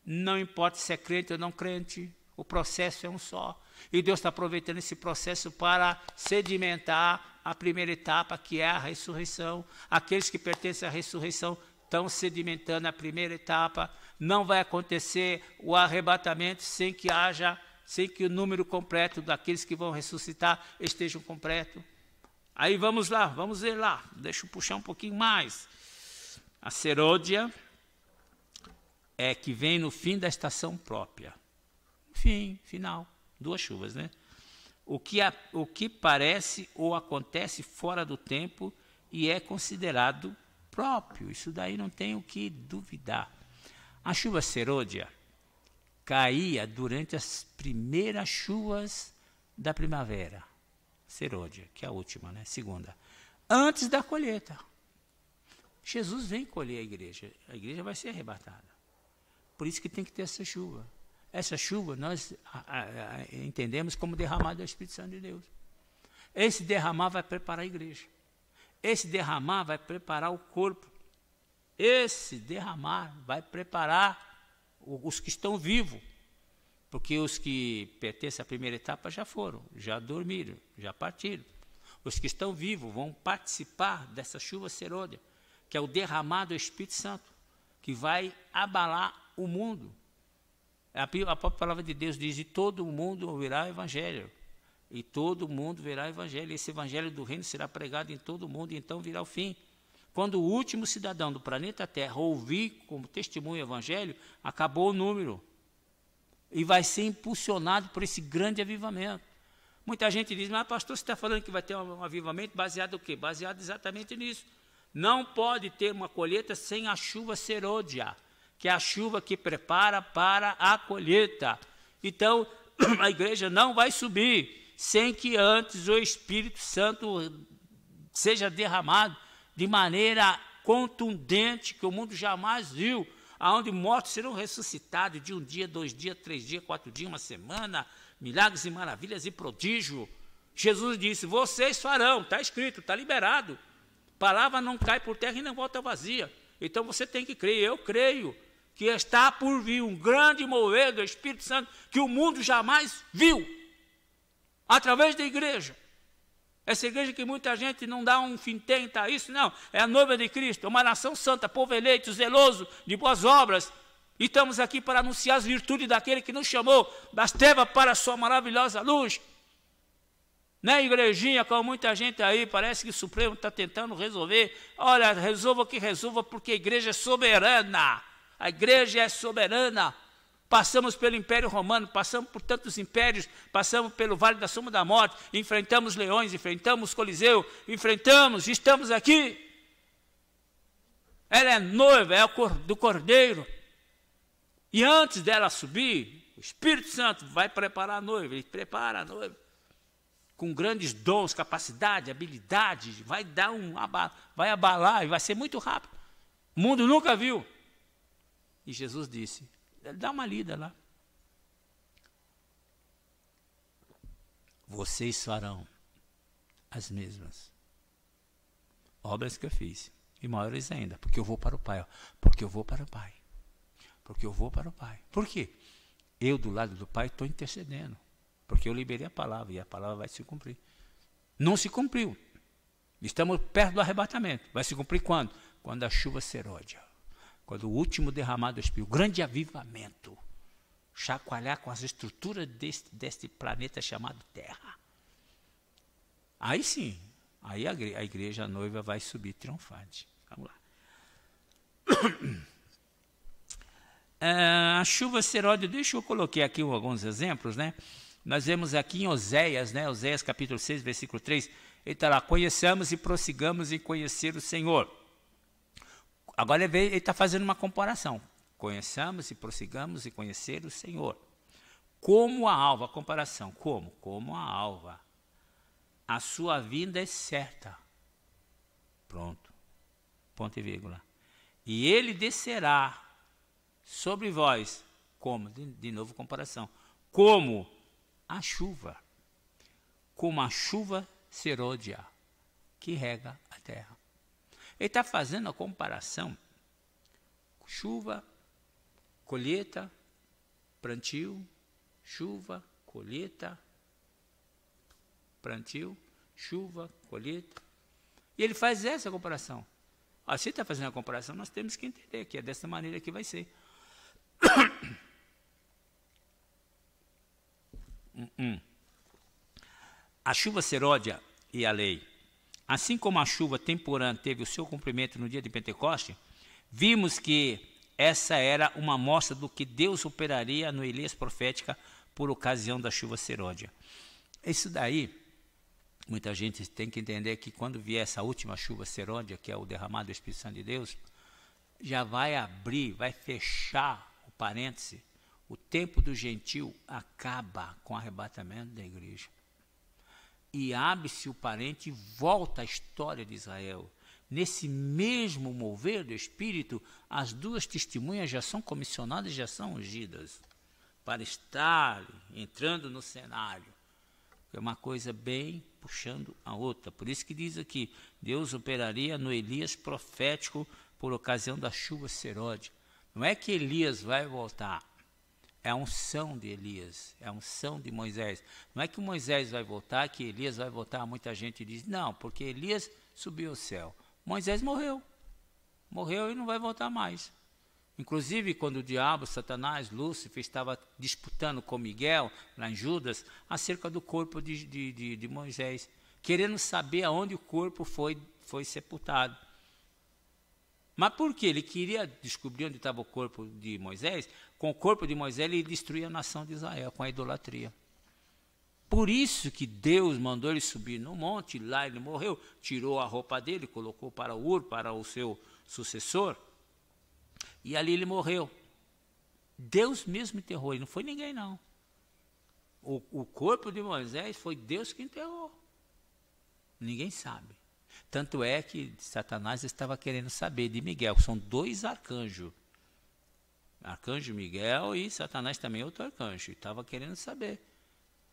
não importa se é crente ou não crente, o processo é um só. E Deus está aproveitando esse processo para sedimentar a primeira etapa, que é a ressurreição. Aqueles que pertencem à ressurreição estão sedimentando a primeira etapa. Não vai acontecer o arrebatamento sem que o número completo daqueles que vão ressuscitar estejam completo. Aí vamos lá, vamos ver lá. Deixa eu puxar um pouquinho mais. A serôdia é que vem no fim da estação própria. Final. 2 chuvas, né? O que parece ou acontece fora do tempo e é considerado próprio. Isso daí não tem o que duvidar. A chuva serôdia caía durante as primeiras chuvas da primavera. Serôdia, que é a última, né? Segunda. Antes da colheita. Jesus vem colher a igreja vai ser arrebatada. Por isso que tem que ter essa chuva. Essa chuva nós entendemos como derramar do Espírito Santo de Deus. Esse derramar vai preparar a igreja. Esse derramar vai preparar o corpo. Esse derramar vai preparar os que estão vivos. Porque os que pertencem à primeira etapa já foram, já dormiram, já partiram. Os que estão vivos vão participar dessa chuva serôdia, que é o derramar do Espírito Santo, que vai abalar o mundo. A própria palavra de Deus diz, e todo mundo ouvirá o evangelho. E todo mundo verá o evangelho. Esse evangelho do reino será pregado em todo o mundo, e então virá o fim. Quando o último cidadão do planeta Terra ouvir como testemunho o evangelho, acabou o número. E vai ser impulsionado por esse grande avivamento. Muita gente diz, mas pastor, você está falando que vai ter um avivamento baseado no quê? Baseado exatamente nisso. Não pode ter uma colheita sem a chuva serôdia, que é a chuva que prepara para a colheita. Então, a igreja não vai subir sem que antes o Espírito Santo seja derramado de maneira contundente, que o mundo jamais viu, aonde mortos serão ressuscitados de 1 dia, 2 dias, 3 dias, 4 dias, uma semana, milagres e maravilhas e prodígio. Jesus disse, vocês farão, está escrito, está liberado. Palavra não cai por terra e não volta vazia. Então você tem que crer, eu creio, que está por vir um grande mover do Espírito Santo que o mundo jamais viu, através da igreja. Essa igreja que muita gente não dá um fintenta a isso, não. É a noiva de Cristo, é uma nação santa, povo eleito, zeloso, de boas obras. E estamos aqui para anunciar as virtudes daquele que nos chamou das trevas para a sua maravilhosa luz. Não é igrejinha, como muita gente aí, parece que o Supremo está tentando resolver. Olha, resolva o que resolva, porque a igreja é soberana. A igreja é soberana. Passamos pelo Império Romano, passamos por tantos impérios, passamos pelo Vale da Sombra da Morte, enfrentamos leões, enfrentamos Coliseu, estamos aqui. Ela é noiva, é do Cordeiro. E antes dela subir, o Espírito Santo vai preparar a noiva, ele prepara a noiva. Com grandes dons, capacidade, habilidade, vai abalar e vai ser muito rápido. O mundo nunca viu. E Jesus disse, dá uma lida lá. Vocês farão as mesmas obras que eu fiz, e maiores ainda, porque eu vou para o Pai. Porque eu vou para o Pai. Porque eu vou para o Pai. Por quê? Eu, do lado do Pai, estou intercedendo. Porque eu liberei a palavra, e a palavra vai se cumprir. Não se cumpriu. Estamos perto do arrebatamento. Vai se cumprir quando? Quando a chuva serôdia. Quando o último derramado do Espírito, o grande avivamento, chacoalhar com as estruturas deste planeta chamado Terra. Aí sim, aí a igreja, a noiva, vai subir triunfante. Vamos lá. A chuva seródia, deixa eu colocar aqui alguns exemplos, né? Nós vemos aqui em Oséias, né? Oséias capítulo 6, versículo 3, ele está lá, conheçamos e prossigamos em conhecer o Senhor. Agora ele está fazendo uma comparação. Conheçamos e prossigamos em conhecer o Senhor. Como a alva, a comparação, como? Como a alva. A sua vinda é certa. Pronto. Ponto e vírgula. E ele descerá sobre vós, como? De novo comparação. Como a chuva serôdia, que rega a terra. Ele está fazendo a comparação. Chuva, colheita, plantio, chuva, colheita, plantio, chuva, colheita. E ele faz essa comparação. Se está fazendo a comparação, nós temos que entender que é dessa maneira que vai ser. A chuva serôdia e a lei. Assim como a chuva temporã teve o seu cumprimento no dia de Pentecoste, vimos que essa era uma amostra do que Deus operaria no Elias profética por ocasião da chuva serôdia. Isso daí, muita gente tem que entender que quando vier essa última chuva serôdia, que é o derramado do Espírito Santo de Deus, já vai abrir, vai fechar o parêntese. O tempo do gentil acaba com o arrebatamento da igreja. E abre-se o parente e volta a história de Israel. Nesse mesmo mover do Espírito, as duas testemunhas já são comissionadas, já são ungidas, para estar entrando no cenário. É uma coisa bem puxando a outra. Por isso que diz aqui, Deus operaria no Elias profético por ocasião da chuva serôdia. Não é que Elias vai voltar. É a unção de Elias, é a unção de Moisés. Não é que Moisés vai voltar, que Elias vai voltar. Muita gente diz, não, porque Elias subiu ao céu. Moisés morreu e não vai voltar mais. Inclusive, quando o diabo, Satanás, Lúcifer, estava disputando com Miguel, lá em Judas, acerca do corpo de Moisés, querendo saber aonde o corpo foi sepultado. Mas por quê? Ele queria descobrir onde estava o corpo de Moisés. Com o corpo de Moisés, ele destruía a nação de Israel, com a idolatria. Por isso que Deus mandou ele subir no monte, lá ele morreu, tirou a roupa dele, colocou para o seu sucessor, e ali ele morreu. Deus mesmo enterrou, e não foi ninguém não. O corpo de Moisés foi Deus que enterrou. Ninguém sabe. Tanto é que Satanás estava querendo saber de Miguel, são dois arcanjos. Arcanjo Miguel e Satanás também outro arcanjo, estava querendo saber.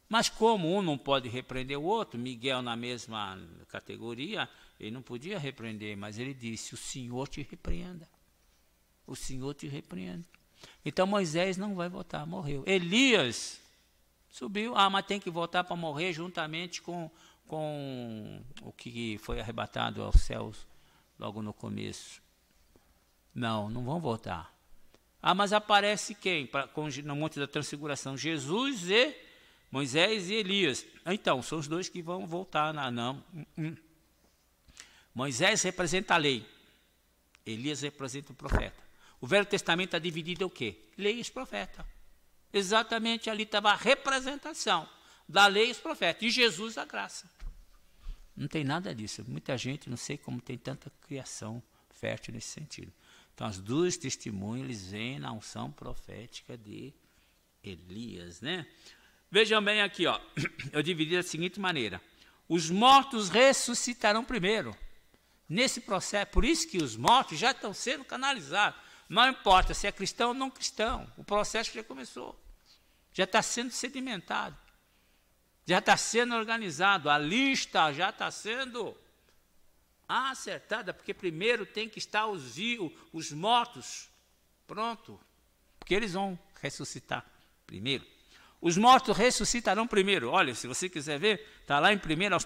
Mas como um não pode repreender o outro, Miguel na mesma categoria, ele não podia repreender, mas ele disse, o Senhor te repreenda. O Senhor te repreende. Então Moisés não vai voltar, morreu. Elias subiu, mas tem que voltar para morrer juntamente com o que foi arrebatado aos céus logo no começo. Não vão voltar. Mas aparece quem? No Monte da Transfiguração, Jesus e Moisés e Elias. Então, são os dois que vão voltar. Moisés representa a lei. Elias representa o profeta. O Velho Testamento está dividido em o quê? Lei e os profetas. Exatamente ali estava a representação da lei e os profetas. E Jesus a graça. Não tem nada disso. Muita gente, não sei como tem tanta criação fértil nesse sentido. Então, as duas testemunhas, eles vêm na unção profética de Elias, né? Vejam bem aqui, ó. Eu dividi da seguinte maneira. Os mortos ressuscitarão primeiro. Nesse processo, por isso que os mortos já estão sendo canalizados. Não importa se é cristão ou não cristão. O processo já começou. Já está sendo sedimentado. Já está sendo organizado. A lista já está sendo acertada, porque primeiro tem que estar os mortos pronto, porque eles vão ressuscitar primeiro. Os mortos ressuscitarão primeiro. Olha, se você quiser ver, está lá em 1 aos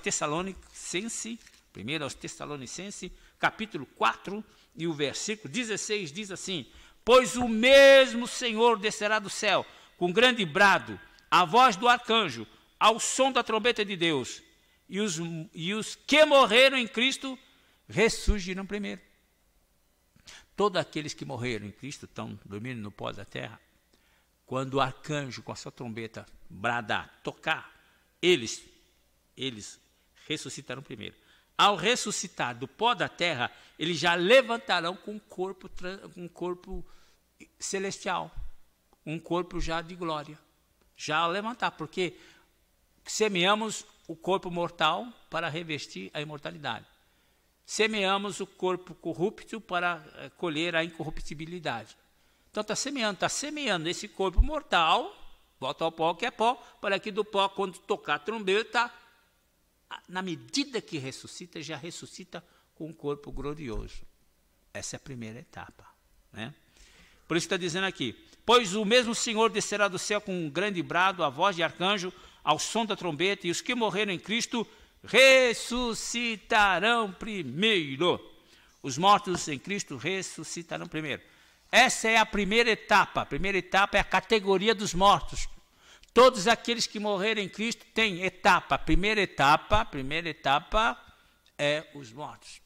Tessalonicenses, capítulo 4, e o versículo 16 diz assim, pois o mesmo Senhor descerá do céu, com grande brado, a voz do arcanjo, ao som da trombeta de Deus, e os que morreram em Cristo ressurgirão primeiro. Todos aqueles que morreram em Cristo estão dormindo no pó da terra. Quando o arcanjo com a sua trombeta bradar, tocar, eles ressuscitarão primeiro. Ao ressuscitar do pó da terra, eles já levantarão com um corpo celestial, um corpo já de glória. Já ao levantar, porque semeamos o corpo mortal para revestir a imortalidade. semeamos o corpo corrupto para colher a incorruptibilidade. Então está semeando esse corpo mortal, volta ao pó que é pó, para que do pó, quando tocar a trombeta, na medida que ressuscita, já ressuscita com um corpo glorioso. Essa é a primeira etapa, né? Por isso está dizendo aqui, pois o mesmo Senhor descerá do céu com um grande brado, a voz de arcanjo, ao som da trombeta, e os que morreram em Cristo ressuscitarão primeiro. Os mortos em Cristo ressuscitarão primeiro. Essa é a primeira etapa. A primeira etapa é a categoria dos mortos. Todos aqueles que morreram em Cristo têm etapa. A primeira etapa é os mortos.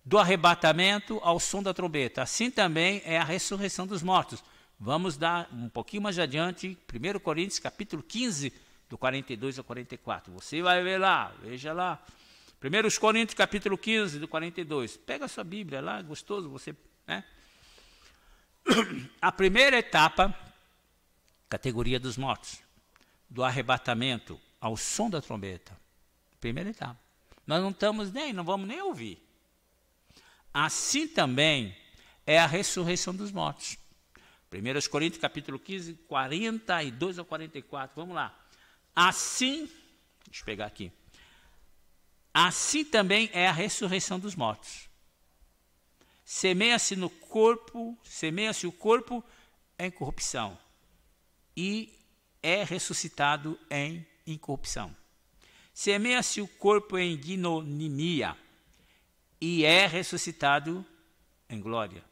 Do arrebatamento ao som da trombeta. Assim também é a ressurreição dos mortos. Vamos dar um pouquinho mais adiante, 1 Coríntios capítulo 15, do 42 ao 44. Você vai ver lá, veja lá. 1 Coríntios capítulo 15, do 42. Pega a sua Bíblia lá, gostoso, você, né? A primeira etapa, categoria dos mortos, do arrebatamento ao som da trombeta. Primeira etapa. Nós não vamos nem ouvir. Assim também é a ressurreição dos mortos. 1 Coríntios capítulo 15, 42 ao 44. Vamos lá. Assim, deixa eu pegar aqui. Assim também é a ressurreição dos mortos. Semeia-se o corpo em corrupção e é ressuscitado em incorrupção. Semeia-se o corpo em ignominia e é ressuscitado em glória.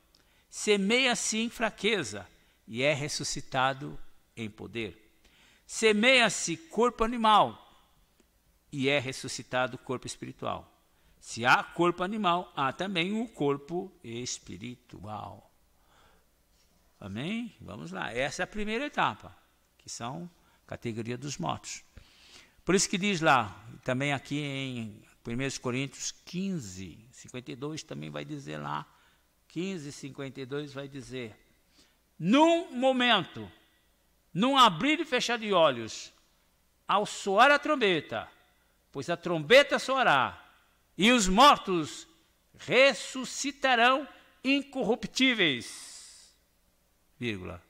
Semeia-se em fraqueza e é ressuscitado em poder. Semeia-se corpo animal e é ressuscitado corpo espiritual. Se há corpo animal, há também o corpo espiritual. Amém? Vamos lá. Essa é a primeira etapa, que são categoria dos mortos. Por isso que diz lá, também aqui em 1 Coríntios 15, 52, também vai dizer lá, 15, 52 vai dizer, num momento, num abrir e fechar de olhos, ao soar a trombeta, pois a trombeta soará, e os mortos ressuscitarão incorruptíveis, vírgula,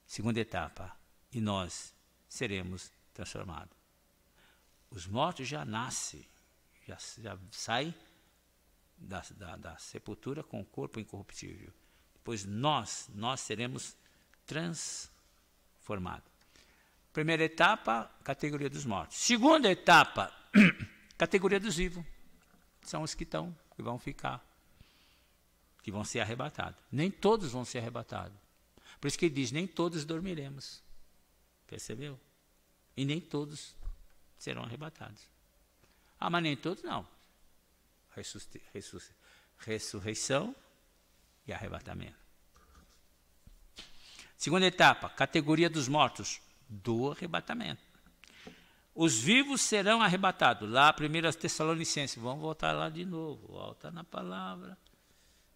segunda etapa, e nós seremos transformados. Os mortos já nascem, já saem da sepultura com o corpo incorruptível. Depois nós seremos transformados. Primeira etapa, categoria dos mortos. Segunda etapa, categoria dos vivos. São os que vão ficar, que vão ser arrebatados. Nem todos vão ser arrebatados. Por isso que ele diz, nem todos dormiremos. Percebeu? E nem todos serão arrebatados. Ah, mas nem todos não. Ressurreição e arrebatamento. Segunda etapa, categoria dos mortos, do arrebatamento. Os vivos serão arrebatados. Lá, 1 Tessalonicenses, vamos voltar lá de novo, volta na palavra.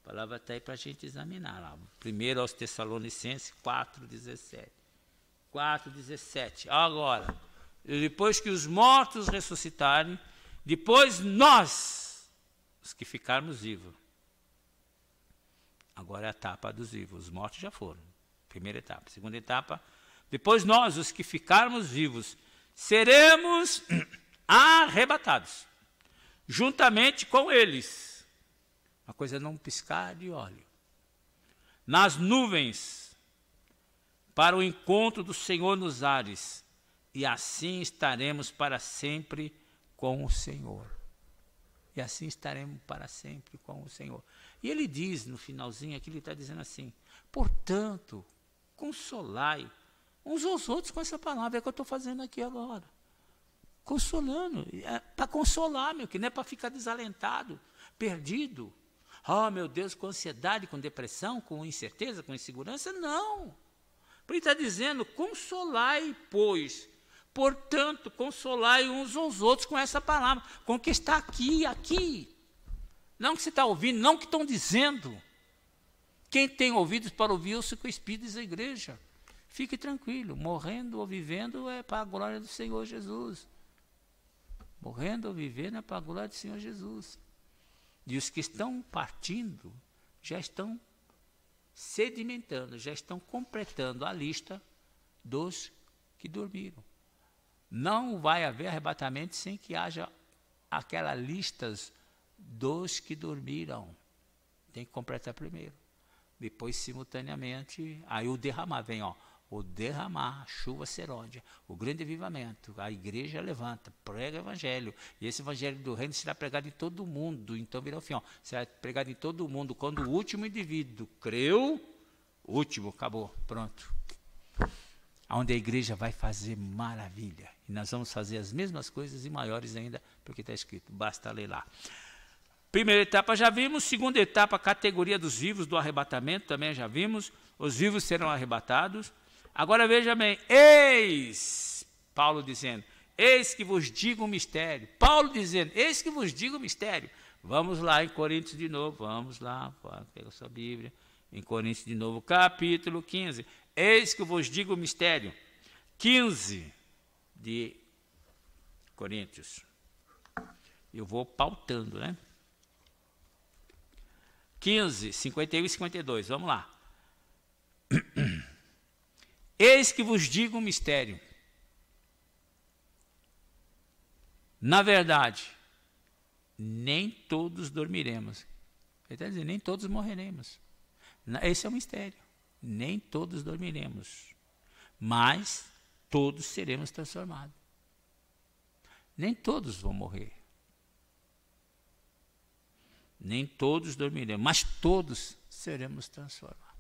A palavra está aí para a gente examinar. Lá. 1 Tessalonicenses 4,17. 4,17. Agora, depois que os mortos ressuscitarem, depois nós, os que ficarmos vivos. Agora é a etapa dos vivos. Os mortos já foram. Primeira etapa. Segunda etapa. Depois nós, os que ficarmos vivos, seremos arrebatados. Juntamente com eles. Uma coisa é não piscar de olho. Nas nuvens. Para o encontro do Senhor nos ares. E assim estaremos para sempre com o Senhor. E assim estaremos para sempre com o Senhor. E ele diz no finalzinho aqui, ele está dizendo assim, portanto, consolai uns aos outros com essa palavra, é que eu estou fazendo aqui agora. Consolando, é para consolar, que não é para ficar desalentado, perdido. Oh, meu Deus, com ansiedade, com depressão, com incerteza, com insegurança, não. Ele está dizendo, consolai, pois, portanto, consolai uns aos outros com essa palavra, com o que está aqui. Não que você está ouvindo, não que estão dizendo. Quem tem ouvidos para ouvir, ouça o que o Espírito diz à igreja. Fique tranquilo, morrendo ou vivendo é para a glória do Senhor Jesus. Morrendo ou vivendo é para a glória do Senhor Jesus. E os que estão partindo já estão sedimentando, já estão completando a lista dos que dormiram. Não vai haver arrebatamento sem que haja aquela lista dos que dormiram. Tem que completar primeiro. Depois, simultaneamente, aí o derramar vem, ó. O derramar, a chuva serôdia, o grande avivamento, a igreja levanta, prega o evangelho, e esse evangelho do reino será pregado em todo o mundo, então virá o fim, ó, será pregado em todo o mundo, quando o último indivíduo creu, último, acabou, pronto. Onde a igreja vai fazer maravilha, e nós vamos fazer as mesmas coisas e maiores ainda, porque está escrito, basta ler lá. Primeira etapa já vimos, segunda etapa, categoria dos vivos do arrebatamento, também já vimos, os vivos serão arrebatados. Agora veja bem, eis, Paulo dizendo, eis que vos digo um mistério. Paulo dizendo, eis que vos digo um mistério. Vamos lá em Coríntios de novo, vamos lá, pega a sua Bíblia, em Coríntios de novo, capítulo 15. Eis que vos digo um mistério. 15 de Coríntios. Eu vou pautando, né? 15, 51 e 52, vamos lá. Eis que vos digo um mistério. Na verdade, nem todos dormiremos. Ele está dizendo, nem todos morreremos. Esse é o mistério. Nem todos dormiremos, mas todos seremos transformados. Nem todos vão morrer. Nem todos dormiremos, mas todos seremos transformados.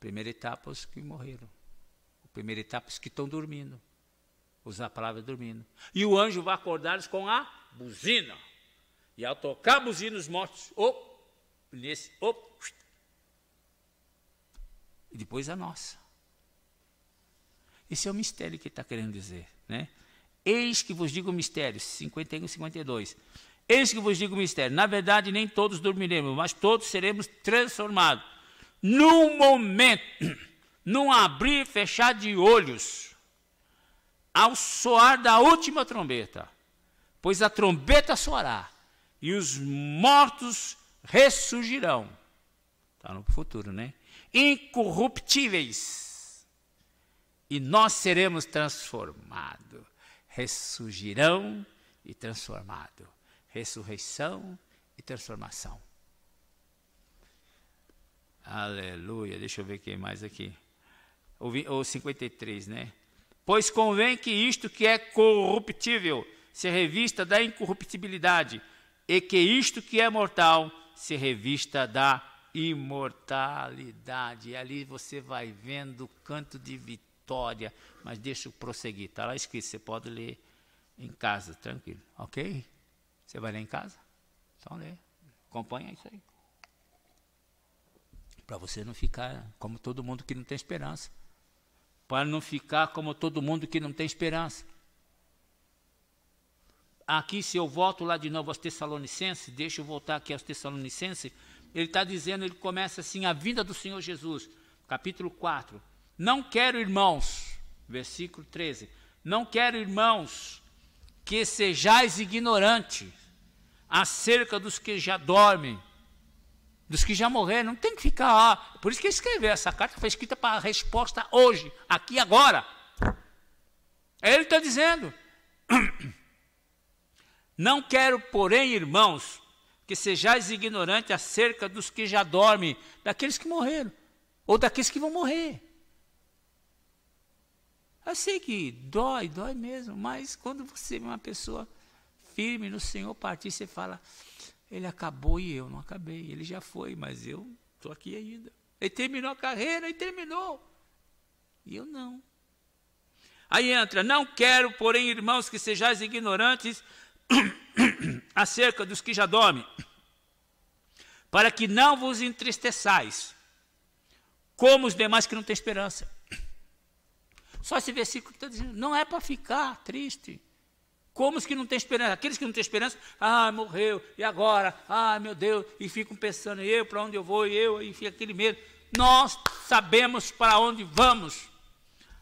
Primeira etapa, os que morreram. Primeira etapa, os que estão dormindo. Usar a palavra dormindo. E o anjo vai acordá-los com a buzina. E ao tocar a buzina, os mortos, e depois a nossa. Esse é o mistério que ele está querendo dizer, né? Eis que vos digo o mistério, 51 e 52. Eis que vos digo o mistério. Na verdade, nem todos dormiremos, mas todos seremos transformados. Num momento, num abrir e fechar de olhos, ao soar da última trombeta, pois a trombeta soará, e os mortos ressurgirão. Está no futuro, né? Incorruptíveis, e nós seremos transformados. Ressurgirão e transformados. Ressurreição e transformação. Aleluia, deixa eu ver quem mais aqui. O 53, né? Pois convém que isto que é corruptível se revista da incorruptibilidade, e que isto que é mortal se revista da imortalidade. E ali você vai vendo o canto de vitória, mas deixa eu prosseguir, está lá escrito, você pode ler em casa, tranquilo, ok? Você vai ler em casa? Só ler, acompanha isso aí. Para você não ficar como todo mundo que não tem esperança. Para não ficar como todo mundo que não tem esperança. Aqui, se eu volto lá de novo aos Tessalonicenses, deixa eu voltar aqui aos Tessalonicenses, ele está dizendo, ele começa assim, a vinda do Senhor Jesus, capítulo 4. Não quero, irmãos, versículo 13, não quero, irmãos, que sejais ignorantes acerca dos que já dormem, dos que já morreram, não tem que ficar, por isso que ele escreveu, essa carta foi escrita para a resposta hoje, aqui agora. Ele está dizendo, não quero, porém, irmãos, que sejais ignorantes acerca dos que já dormem, daqueles que morreram, ou daqueles que vão morrer. Eu sei que dói mesmo, mas quando você vê uma pessoa firme no Senhor partir, você fala, ele acabou e eu não acabei. Ele já foi, mas eu estou aqui ainda. Ele terminou a carreira e terminou. E eu não. Aí entra, não quero, porém, irmãos, que sejais ignorantes acerca dos que já dormem, para que não vos entristeçais, como os demais que não têm esperança. Só esse versículo está dizendo, não é para ficar triste. Como os que não têm esperança, aqueles que não têm esperança, morreu, e agora? Meu Deus, e ficam pensando, e eu, para onde eu vou, e fica aquele medo. Nós sabemos para onde vamos.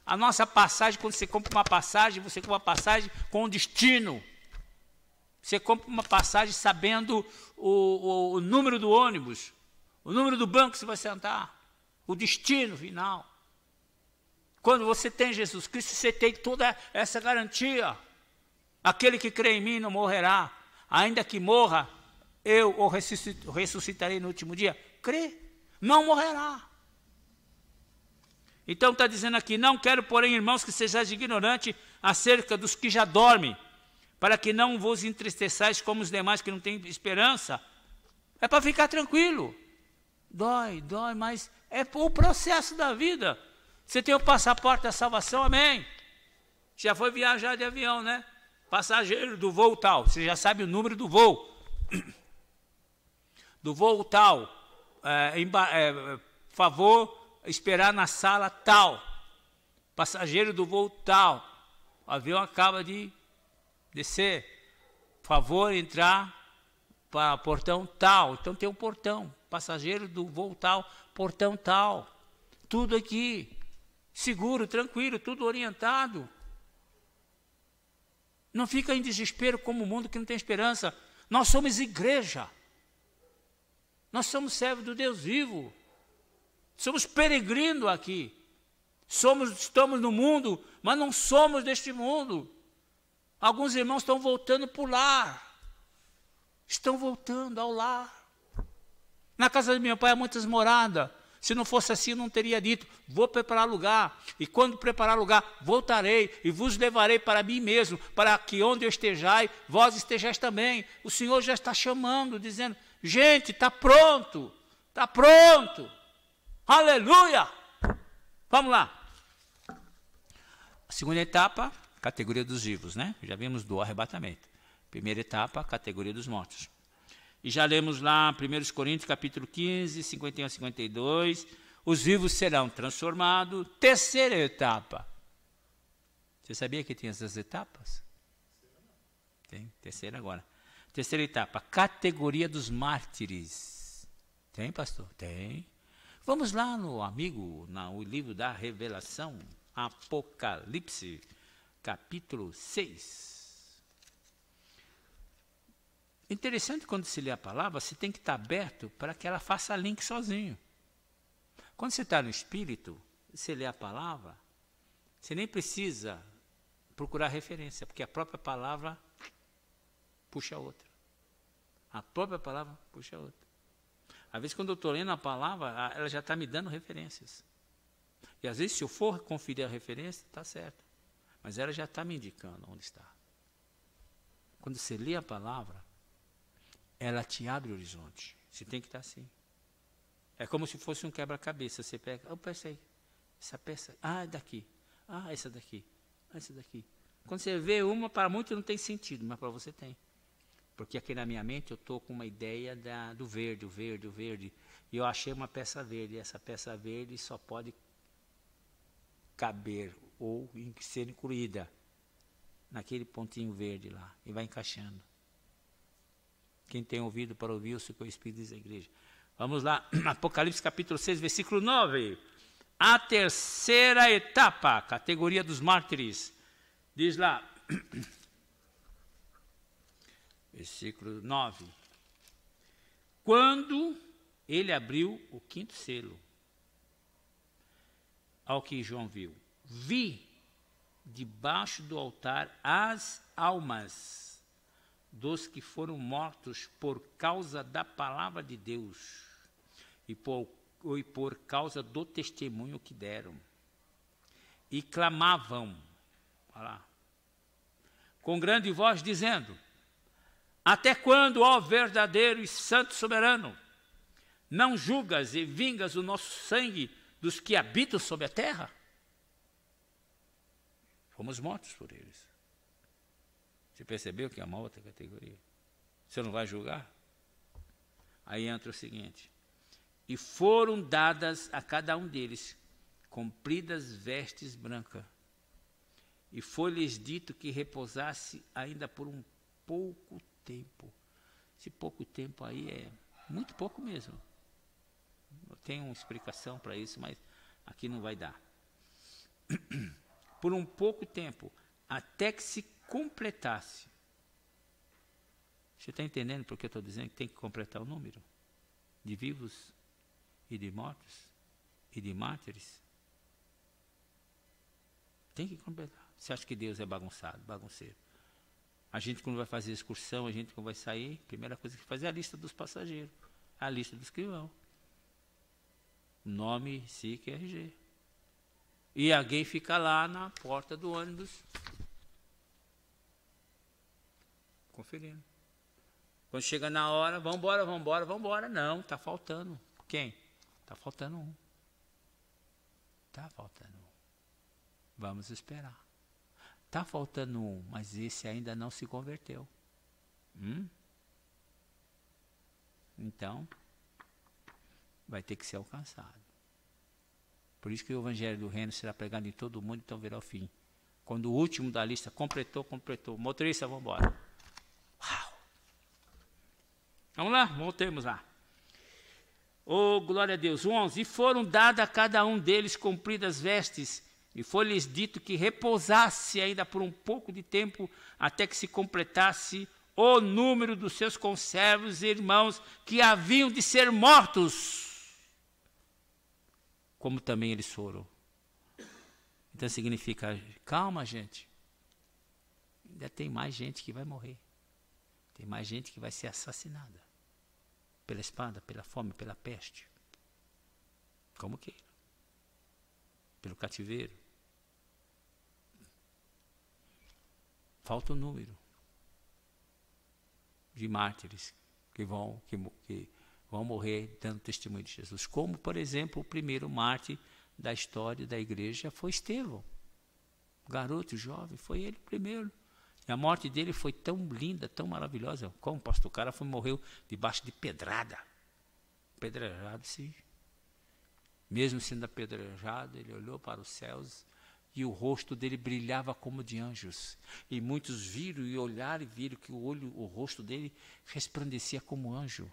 A nossa passagem, quando você compra uma passagem, você compra uma passagem com um destino. Você compra uma passagem sabendo o número do ônibus, o número do banco que você vai sentar, o destino final. Quando você tem Jesus Cristo, você tem toda essa garantia. Aquele que crê em mim não morrerá, ainda que morra, eu o ressuscitarei no último dia. Crê, não morrerá. Então está dizendo aqui, não quero, porém, irmãos, que sejais ignorantes acerca dos que já dormem, para que não vos entristeçais como os demais que não têm esperança. É para ficar tranquilo. Dói, mas é o processo da vida. Você tem o passaporte da salvação, amém? Já foi viajar de avião, né? Passageiro do voo tal, você já sabe o número do voo. Do voo tal, favor esperar na sala tal. Passageiro do voo tal, o avião acaba de descer. Favor entrar para portão tal. Então tem um portão. Passageiro do voo tal, portão tal. Tudo aqui. Seguro, tranquilo, tudo orientado. Não fica em desespero como o mundo que não tem esperança. Nós somos igreja. Nós somos servos do Deus vivo. Somos peregrinos aqui. Estamos no mundo, mas não somos deste mundo. Alguns irmãos estão voltando para o lar. Estão voltando ao lar. Na casa de meu pai há muitas moradas. Se não fosse assim, eu não teria dito, vou preparar lugar. E quando preparar lugar, voltarei e vos levarei para mim mesmo, para que onde eu estejais, vós estejais também. O Senhor já está chamando, dizendo, gente, está pronto, está pronto. Aleluia! Vamos lá. A segunda etapa, categoria dos vivos, né? Já vimos do arrebatamento. Primeira etapa, categoria dos mortos. E já lemos lá 1 Coríntios, capítulo 15, 51 a 52. Os vivos serão transformados. Terceira etapa. Você sabia que tinha essas etapas? Tem, terceira agora. Terceira etapa, categoria dos mártires. Tem, pastor? Tem. Vamos lá no no livro da Revelação, Apocalipse, capítulo 6. Interessante, quando se lê a palavra, você tem que estar aberto para que ela faça link sozinho. Quando você está no Espírito, você lê a palavra, você nem precisa procurar referência, porque a própria palavra puxa a outra. A própria palavra puxa a outra. Às vezes, quando eu estou lendo a palavra, ela já está me dando referências. E às vezes, se eu for conferir a referência, está certo. Mas ela já está me indicando onde está. Quando você lê a palavra, ela te abre o horizonte. Você tem que estar assim. É como se fosse um quebra-cabeça. Você pega, peça aí. Essa peça, é daqui. Essa daqui. Essa daqui. Quando você vê uma, para muitos não tem sentido, mas para você tem. Porque aqui na minha mente eu estou com uma ideia do verde, o verde. E eu achei uma peça verde. E essa peça verde só pode caber ou ser incluída naquele pontinho verde lá. E vai encaixando. Quem tem ouvido para ouvir, o que o Espírito diz à igreja. Vamos lá, Apocalipse capítulo 6, versículo 9. A terceira etapa, categoria dos mártires. Diz lá, versículo 9. Quando ele abriu o quinto selo, ao que João viu, vi debaixo do altar as almas dos que foram mortos por causa da palavra de Deus e por causa do testemunho que deram. E clamavam, olha lá, com grande voz, dizendo, até quando, ó verdadeiro e santo soberano, não julgas e vingas o nosso sangue dos que habitam sobre a terra? Fomos mortos por eles. Você percebeu que é uma outra categoria? Você não vai julgar? Aí entra o seguinte. E foram dadas a cada um deles compridas vestes brancas. E foi-lhes dito que repousasse ainda por um pouco tempo. Esse pouco tempo aí é muito pouco mesmo. Eu tenho uma explicação para isso, mas aqui não vai dar. Por um pouco tempo, até que se completasse Você está entendendo porque eu estou dizendo que tem que completar o número de vivos e de mortos e de mártires? Tem que completar. Você acha que Deus é bagunçado, bagunceiro? A gente, quando vai fazer excursão, a gente, quando vai sair, a primeira coisa que faz é a lista dos passageiros, a lista dos que vão. Nome, SIC, RG. E alguém fica lá na porta do ônibus, conferindo. Quando chega na hora, vamos embora. Não, está faltando. Quem? Está faltando um. Está faltando um. Vamos esperar. Está faltando um, mas esse ainda não se converteu. Então, vai ter que ser alcançado. Por isso que o evangelho do reino será pregado em todo o mundo, então virá o fim. Quando o último da lista completou. Motorista, vamos embora. Uau! Vamos lá, voltemos lá. Oh, glória a Deus. 11. E foram dadas a cada um deles compridas vestes, e foi-lhes dito que repousasse ainda por um pouco de tempo, até que se completasse o número dos seus conservos e irmãos que haviam de ser mortos, como também eles foram. Então significa, calma, gente, ainda tem mais gente que vai morrer, tem mais gente que vai ser assassinada pela espada, pela fome, pela peste, como queira, pelo cativeiro. Falta o número de mártires que vão morrer dando testemunho de Jesus. Como, por exemplo, o primeiro mártir da história da igreja foi Estevão. Garoto, jovem, foi ele primeiro. E a morte dele foi tão linda, tão maravilhosa. Como, pastor, o cara morreu debaixo de pedrada. Pedrejado, sim. Mesmo sendo apedrejado, ele olhou para os céus e o rosto dele brilhava como de anjos. E muitos viram e olharam e viram que o rosto dele resplandecia como anjo.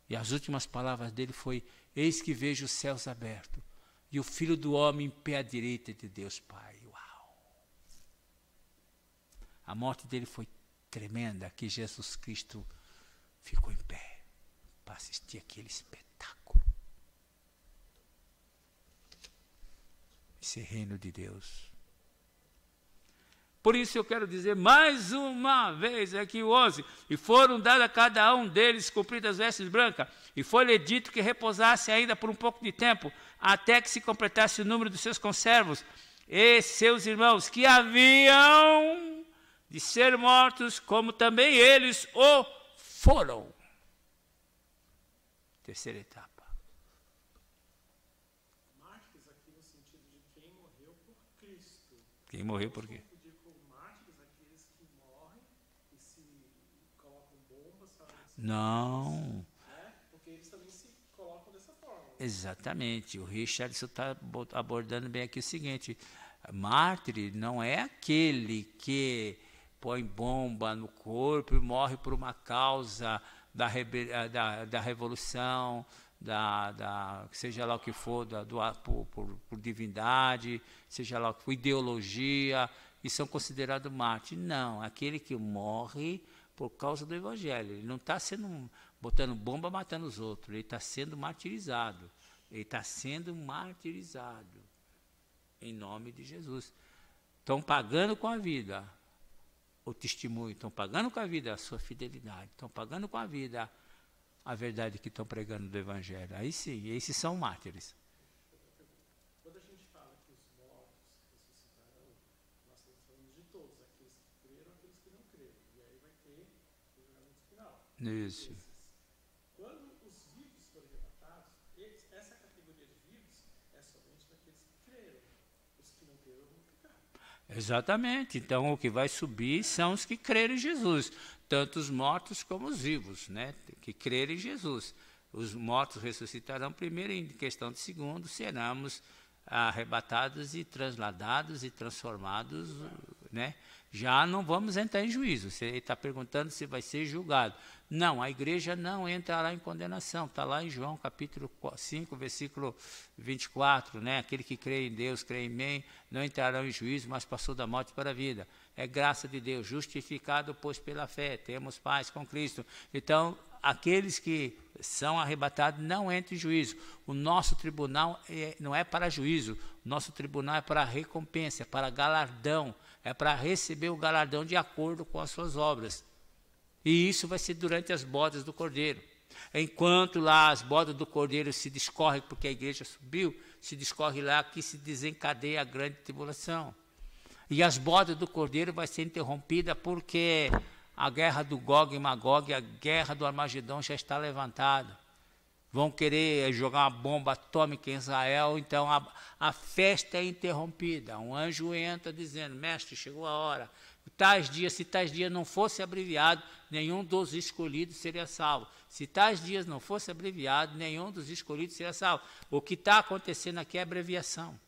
E as últimas palavras dele foi: eis que vejo os céus abertos e o Filho do Homem em pé à direita de Deus Pai. Uau! A morte dele foi tremenda, que Jesus Cristo ficou em pé para assistir aquele espetáculo. Esse reino de Deus. Por isso eu quero dizer mais uma vez aqui o 11. E foram dadas a cada um deles compridas vestes brancas, e foi-lhe dito que repousasse ainda por um pouco de tempo, até que se completasse o número dos seus conservos e seus irmãos, que haviam de ser mortos, como também eles o foram. Terceira etapa. Quem morreu por quê? Não. Porque eles também se colocam dessa forma. Exatamente. O Richardson está abordando bem aqui o seguinte: mártir não é aquele que põe bomba no corpo e morre por uma causa da revolução, seja lá o que for, por divindade, seja lá o que for, ideologia, e são considerados mártires. Não, aquele que morre por causa do evangelho. Ele não está botando bomba, matando os outros, ele está sendo martirizado. Ele está sendo martirizado em nome de Jesus. Estão pagando com a vida o testemunho, estão pagando com a vida a sua fidelidade, estão pagando com a vida a verdade que estão pregando do evangelho. Aí sim, esses são mártires. Quando a gente fala que os mortos ressuscitarão, nós estamos falando de todos, aqueles que creram e aqueles que não creram. E aí vai ter o julgamento final. Isso. Quando os vivos forem arrebatados, essa categoria de vivos é somente daqueles que creram. Os que não creram vão ficar. Exatamente. Então, o que vai subir são os que creram em Jesus, tanto os mortos como os vivos, né? Que creram em Jesus. Os mortos ressuscitarão primeiro, em questão de segundo, seremos arrebatados e transladados e transformados, né? Já não vamos entrar em juízo. Você está perguntando se vai ser julgado. Não, a igreja não entrará em condenação. Está lá em João capítulo 5, versículo 24, né? Aquele que crê em Deus, crê em mim, não entrará em juízo, mas passou da morte para a vida. É graça de Deus, justificado, pois pela fé, temos paz com Cristo. Então, aqueles que são arrebatados não entram em juízo. O nosso tribunal não é para juízo, o nosso tribunal é para recompensa, é para galardão, é para receber o galardão de acordo com as suas obras. E isso vai ser durante as bodas do Cordeiro. Enquanto lá as bodas do Cordeiro se discorrem, porque a igreja subiu, se discorre lá que se desencadeia a grande tribulação. E as bodas do Cordeiro vai ser interrompida porque a guerra do Gog e Magog, a guerra do Armagedon já está levantada. Vão querer jogar uma bomba atômica em Israel, então a festa é interrompida. Um anjo entra dizendo, mestre, chegou a hora. Se tais dias não fosse abreviado, nenhum dos escolhidos seria salvo. Se tais dias não fosse abreviado, nenhum dos escolhidos seria salvo. O que está acontecendo aqui é abreviação.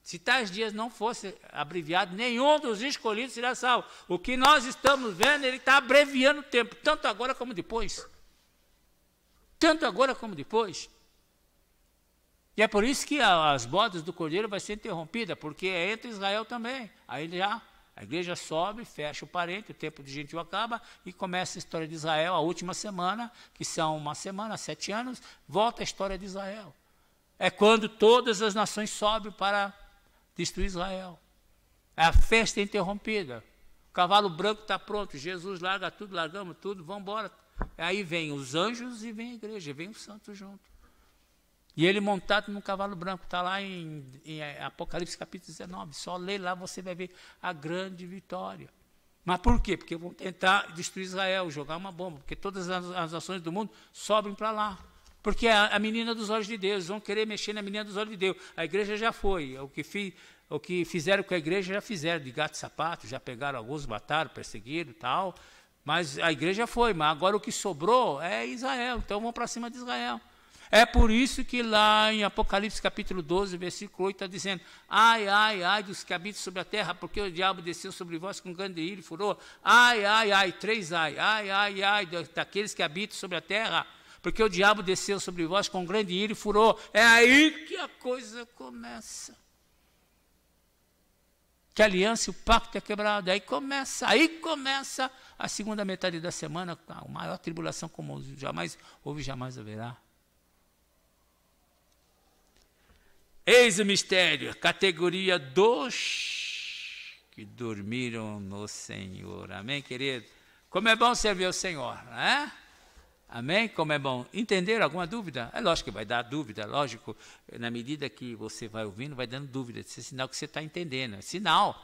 Se tais dias não fosse abreviado, nenhum dos escolhidos seria salvo. O que nós estamos vendo, ele está abreviando o tempo, tanto agora como depois. Tanto agora como depois. E é por isso que as bodas do Cordeiro vai ser interrompida, porque é entre Israel também. Aí já a igreja sobe, fecha o parente, o tempo de gentil acaba e começa a história de Israel, a última semana, que são uma semana, 7 anos, volta a história de Israel. É quando todas as nações sobem para destruir Israel. A festa é interrompida. O cavalo branco está pronto, Jesus larga tudo, largamos tudo, vamos embora. Aí vem os anjos e vem a igreja, vem os santos junto. E ele montado num cavalo branco, está lá em Apocalipse capítulo 19. Só lê lá, você vai ver a grande vitória. Mas por quê? Porque vão tentar destruir Israel, jogar uma bomba, porque todas as nações do mundo sobem para lá. Porque é a menina dos olhos de Deus, vão querer mexer na menina dos olhos de Deus. A igreja já foi, o que fizeram com a igreja já fizeram, de gato e sapato, já pegaram alguns, mataram, perseguiram e tal. Mas a igreja foi, mas agora o que sobrou é Israel, então vão para cima de Israel. É por isso que lá em Apocalipse capítulo 12, versículo 8, está dizendo, ai, ai, ai dos que habitam sobre a terra, porque o diabo desceu sobre vós com grande ira e furor. Ai, ai, ai, 3 ai, ai, ai, ai, daqueles que habitam sobre a terra, porque o diabo desceu sobre vós com grande ira e furor. É aí que a coisa começa. Que a aliança e o pacto é quebrado. Aí começa a segunda metade da semana, a maior tribulação como jamais houve, jamais haverá. Eis o mistério, categoria dos que dormiram no Senhor. Amém, querido? Como é bom servir ao Senhor, não é? Amém? Como é bom. Entenderam alguma dúvida? É lógico que vai dar dúvida, lógico. Na medida que você vai ouvindo, vai dando dúvida. Isso é sinal que você está entendendo. É sinal.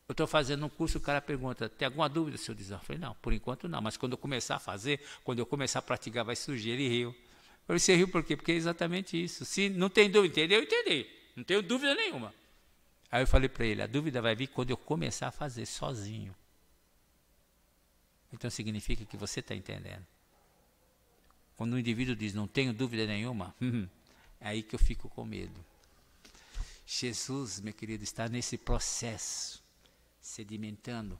Eu estou fazendo um curso, o cara pergunta, tem alguma dúvida, seu desafio? Eu falei, não, por enquanto não. Mas quando eu começar a fazer, quando eu começar a praticar, vai surgir. Ele riu. Você riu por quê? Porque é exatamente isso. Se não tem dúvida, entendeu? Entendi. Não tenho dúvida nenhuma. Aí eu falei para ele, a dúvida vai vir quando eu começar a fazer sozinho. Então significa que você está entendendo. Quando o indivíduo diz, não tenho dúvida nenhuma, é aí que eu fico com medo. Jesus, meu querido, está nesse processo, sedimentando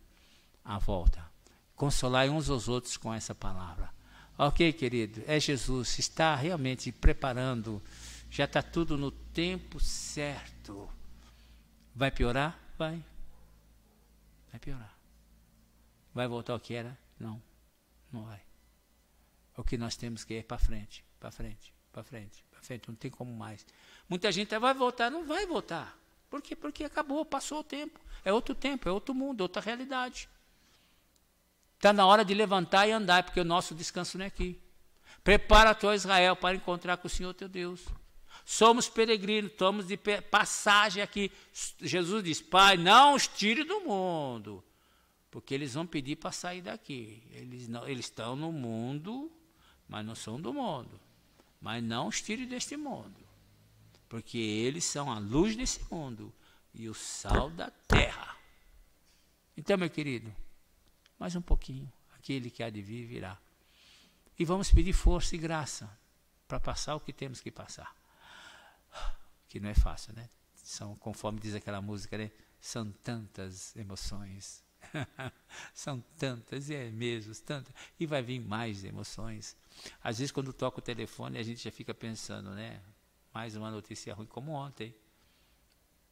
a volta. Consolai uns aos outros com essa palavra. Ok, querido, é Jesus, está realmente preparando, já está tudo no tempo certo. Vai piorar? Vai. Vai piorar. Vai voltar ao que era? Não, não vai. O que nós temos que ir para frente, para frente, para frente, para frente, não tem como mais. Muita gente vai voltar, não vai voltar. Por quê? Porque acabou, passou o tempo. É outro tempo, é outro mundo, outra realidade. Está na hora de levantar e andar, porque o nosso descanso não é aqui. Prepara-te, ó Israel, para encontrar com o Senhor teu Deus. Somos peregrinos, estamos de passagem aqui. Jesus diz, Pai, não os tire do mundo, porque eles vão pedir para sair daqui. Eles estão no mundo, mas não são do mundo. Mas não os tire deste mundo, porque eles são a luz desse mundo e o sal da terra. Então, meu querido, mais um pouquinho, aquele que há de vir virá. E vamos pedir força e graça para passar o que temos que passar. Que não é fácil, né? São, conforme diz aquela música, né? São tantas emoções. São tantas, é mesmo, tantas. E vai vir mais emoções. Às vezes, quando toca o telefone, a gente já fica pensando, né? Mais uma notícia ruim, como ontem.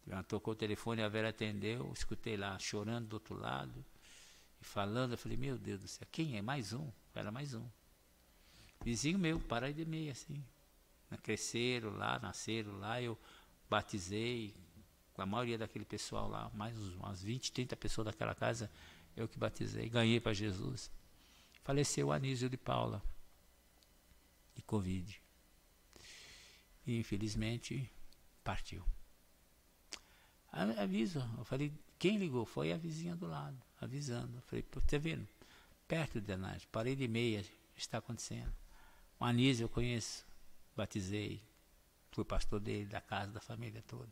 Ela tocou o telefone, a Vera atendeu, escutei lá chorando do outro lado, e falando, eu falei, meu Deus do céu, quem é? Mais um? Era mais um. Vizinho meu, para de meia, assim. Cresceram lá, nasceram lá, eu batizei, com a maioria daquele pessoal lá, mais umas 20, 30 pessoas daquela casa, eu que batizei, ganhei para Jesus. Faleceu o Anísio de Paula, de Covid. E infelizmente partiu. Aviso, eu falei, quem ligou? Foi a vizinha do lado, avisando. Eu falei, tá vendo? Perto de Anália, parei de meia, está acontecendo. O Anísio eu conheço, batizei, fui pastor dele, da casa, da família toda.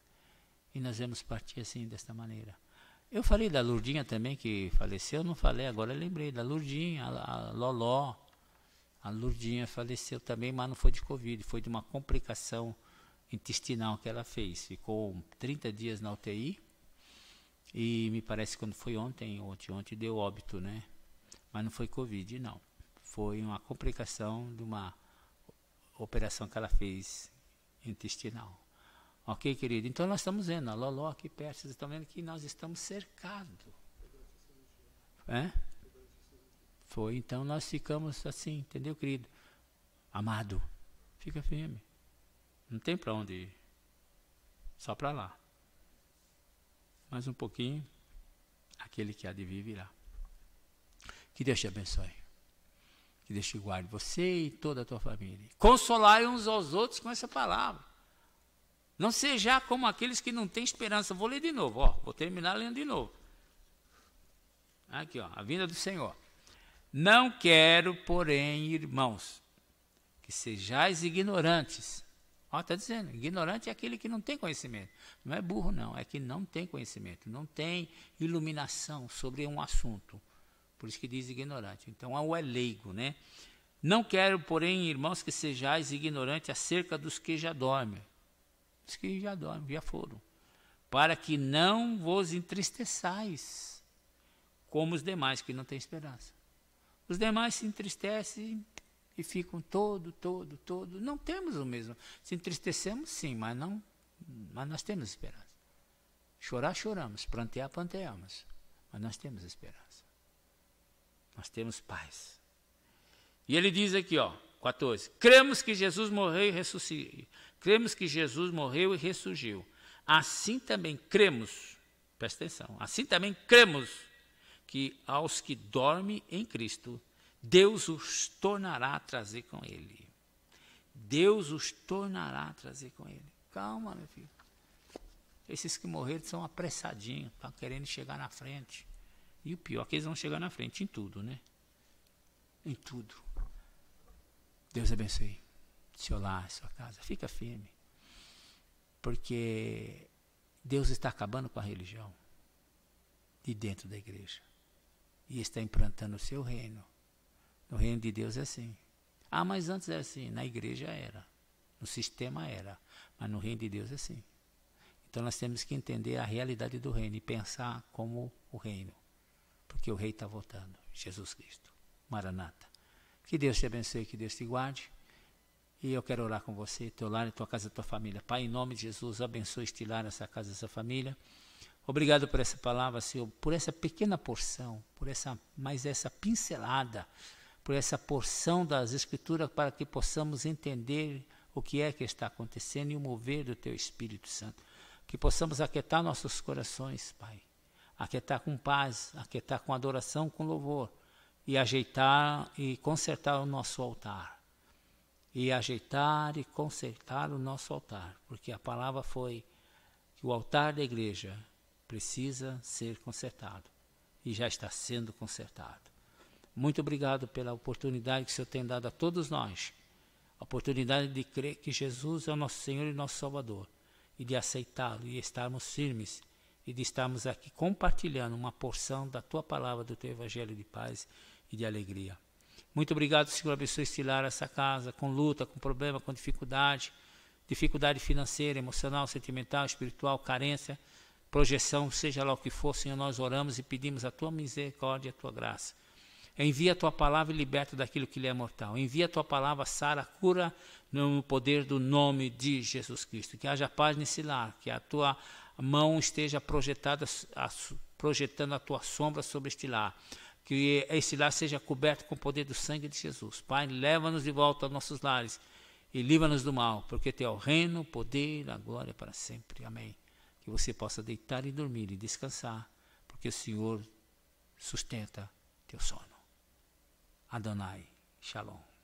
E nós vamos partir assim, desta maneira. Eu falei da Lourdinha também, que faleceu, não falei, agora eu lembrei, da Lourdinha, a Loló. A Lourdinha faleceu também, mas não foi de Covid, foi de uma complicação intestinal que ela fez. Ficou 30 dias na UTI e me parece que quando foi ontem deu óbito, né? Mas não foi Covid, não. Foi uma complicação de uma operação que ela fez intestinal. Ok, querido? Então nós estamos vendo, a Loló aqui perto, vocês estão vendo que nós estamos cercados. É? Foi, então nós ficamos assim, entendeu, querido? Amado, fica firme. Não tem para onde ir. Só para lá. Mais um pouquinho, aquele que há de vir virá. Que Deus te abençoe. Que Deus te guarde, você e toda a tua família. Consolai uns aos outros com essa palavra. Não seja como aqueles que não têm esperança. Vou ler de novo, ó. Vou terminar lendo de novo. Aqui, ó, a vinda do Senhor. Não quero, porém, irmãos, que sejais ignorantes. Ó, está dizendo, ignorante é aquele que não tem conhecimento. Não é burro, não, é que não tem conhecimento, não tem iluminação sobre um assunto. Por isso que diz ignorante. Então, é leigo, né? Não quero, porém, irmãos, que sejais ignorantes acerca dos que já dormem. Os que já dormem, já foram. Para que não vos entristeçais, como os demais que não têm esperança. Os demais se entristecem e ficam todo. Não temos o mesmo. Se entristecemos, sim, mas nós temos esperança. Chorar, choramos. Plantear, planteamos. Mas nós temos esperança. Nós temos paz. E ele diz aqui, ó, 14. Cremos que Jesus morreu e ressuscitou. Cremos que Jesus morreu e ressurgiu. Assim também cremos, presta atenção, assim também cremos que aos que dormem em Cristo, Deus os tornará a trazer com Ele. Deus os tornará a trazer com Ele. Calma, meu filho. Esses que morreram são apressadinhos, estão querendo chegar na frente. E o pior é que eles vão chegar na frente em tudo, né? Em tudo. Deus abençoe seu lar, sua casa. Fica firme. Porque Deus está acabando com a religião de dentro da igreja. E está implantando o seu reino. No reino de Deus é assim. Ah, mas antes era assim. Na igreja era. No sistema era. Mas no reino de Deus é assim. Então nós temos que entender a realidade do reino e pensar como o reino. Porque o rei está voltando. Jesus Cristo. Maranata. Que Deus te abençoe, que Deus te guarde. E eu quero orar com você, teu lar, tua casa, tua família. Pai, em nome de Jesus, abençoe este lar, essa casa, essa família. Obrigado por essa palavra, Senhor, por essa pequena porção, por essa pincelada, por essa porção das Escrituras, para que possamos entender o que é que está acontecendo e o mover do teu Espírito Santo. Que possamos aquietar nossos corações, Pai. Aquietar com paz, aquietar com adoração, com louvor. E ajeitar e consertar o nosso altar. E ajeitar e consertar o nosso altar. Porque a palavra foi que o altar da igreja precisa ser consertado. E já está sendo consertado. Muito obrigado pela oportunidade que o Senhor tem dado a todos nós. A oportunidade de crer que Jesus é o nosso Senhor e nosso Salvador. E de aceitá-lo e estarmos firmes. E de estarmos aqui compartilhando uma porção da tua palavra, do teu evangelho de paz e de alegria. Muito obrigado, Senhor, abençoe este lar, essa casa, com luta, com problema, com dificuldade financeira, emocional, sentimental, espiritual, carência. projeção, seja lá o que for, Senhor, nós oramos e pedimos a Tua misericórdia e a Tua graça. Envia a Tua palavra e liberta daquilo que lhe é mortal. Envia a Tua palavra, sara, cura, no poder do nome de Jesus Cristo. Que haja paz nesse lar, que a Tua mão esteja projetando a Tua sombra sobre este lar. Que esse lar seja coberto com o poder do sangue de Jesus. Pai, leva-nos de volta aos nossos lares e livra-nos do mal, porque Teu é o reino, o poder, a glória para sempre. Amém. Que você possa deitar e dormir e descansar, porque o Senhor sustenta teu sono. Adonai, Shalom.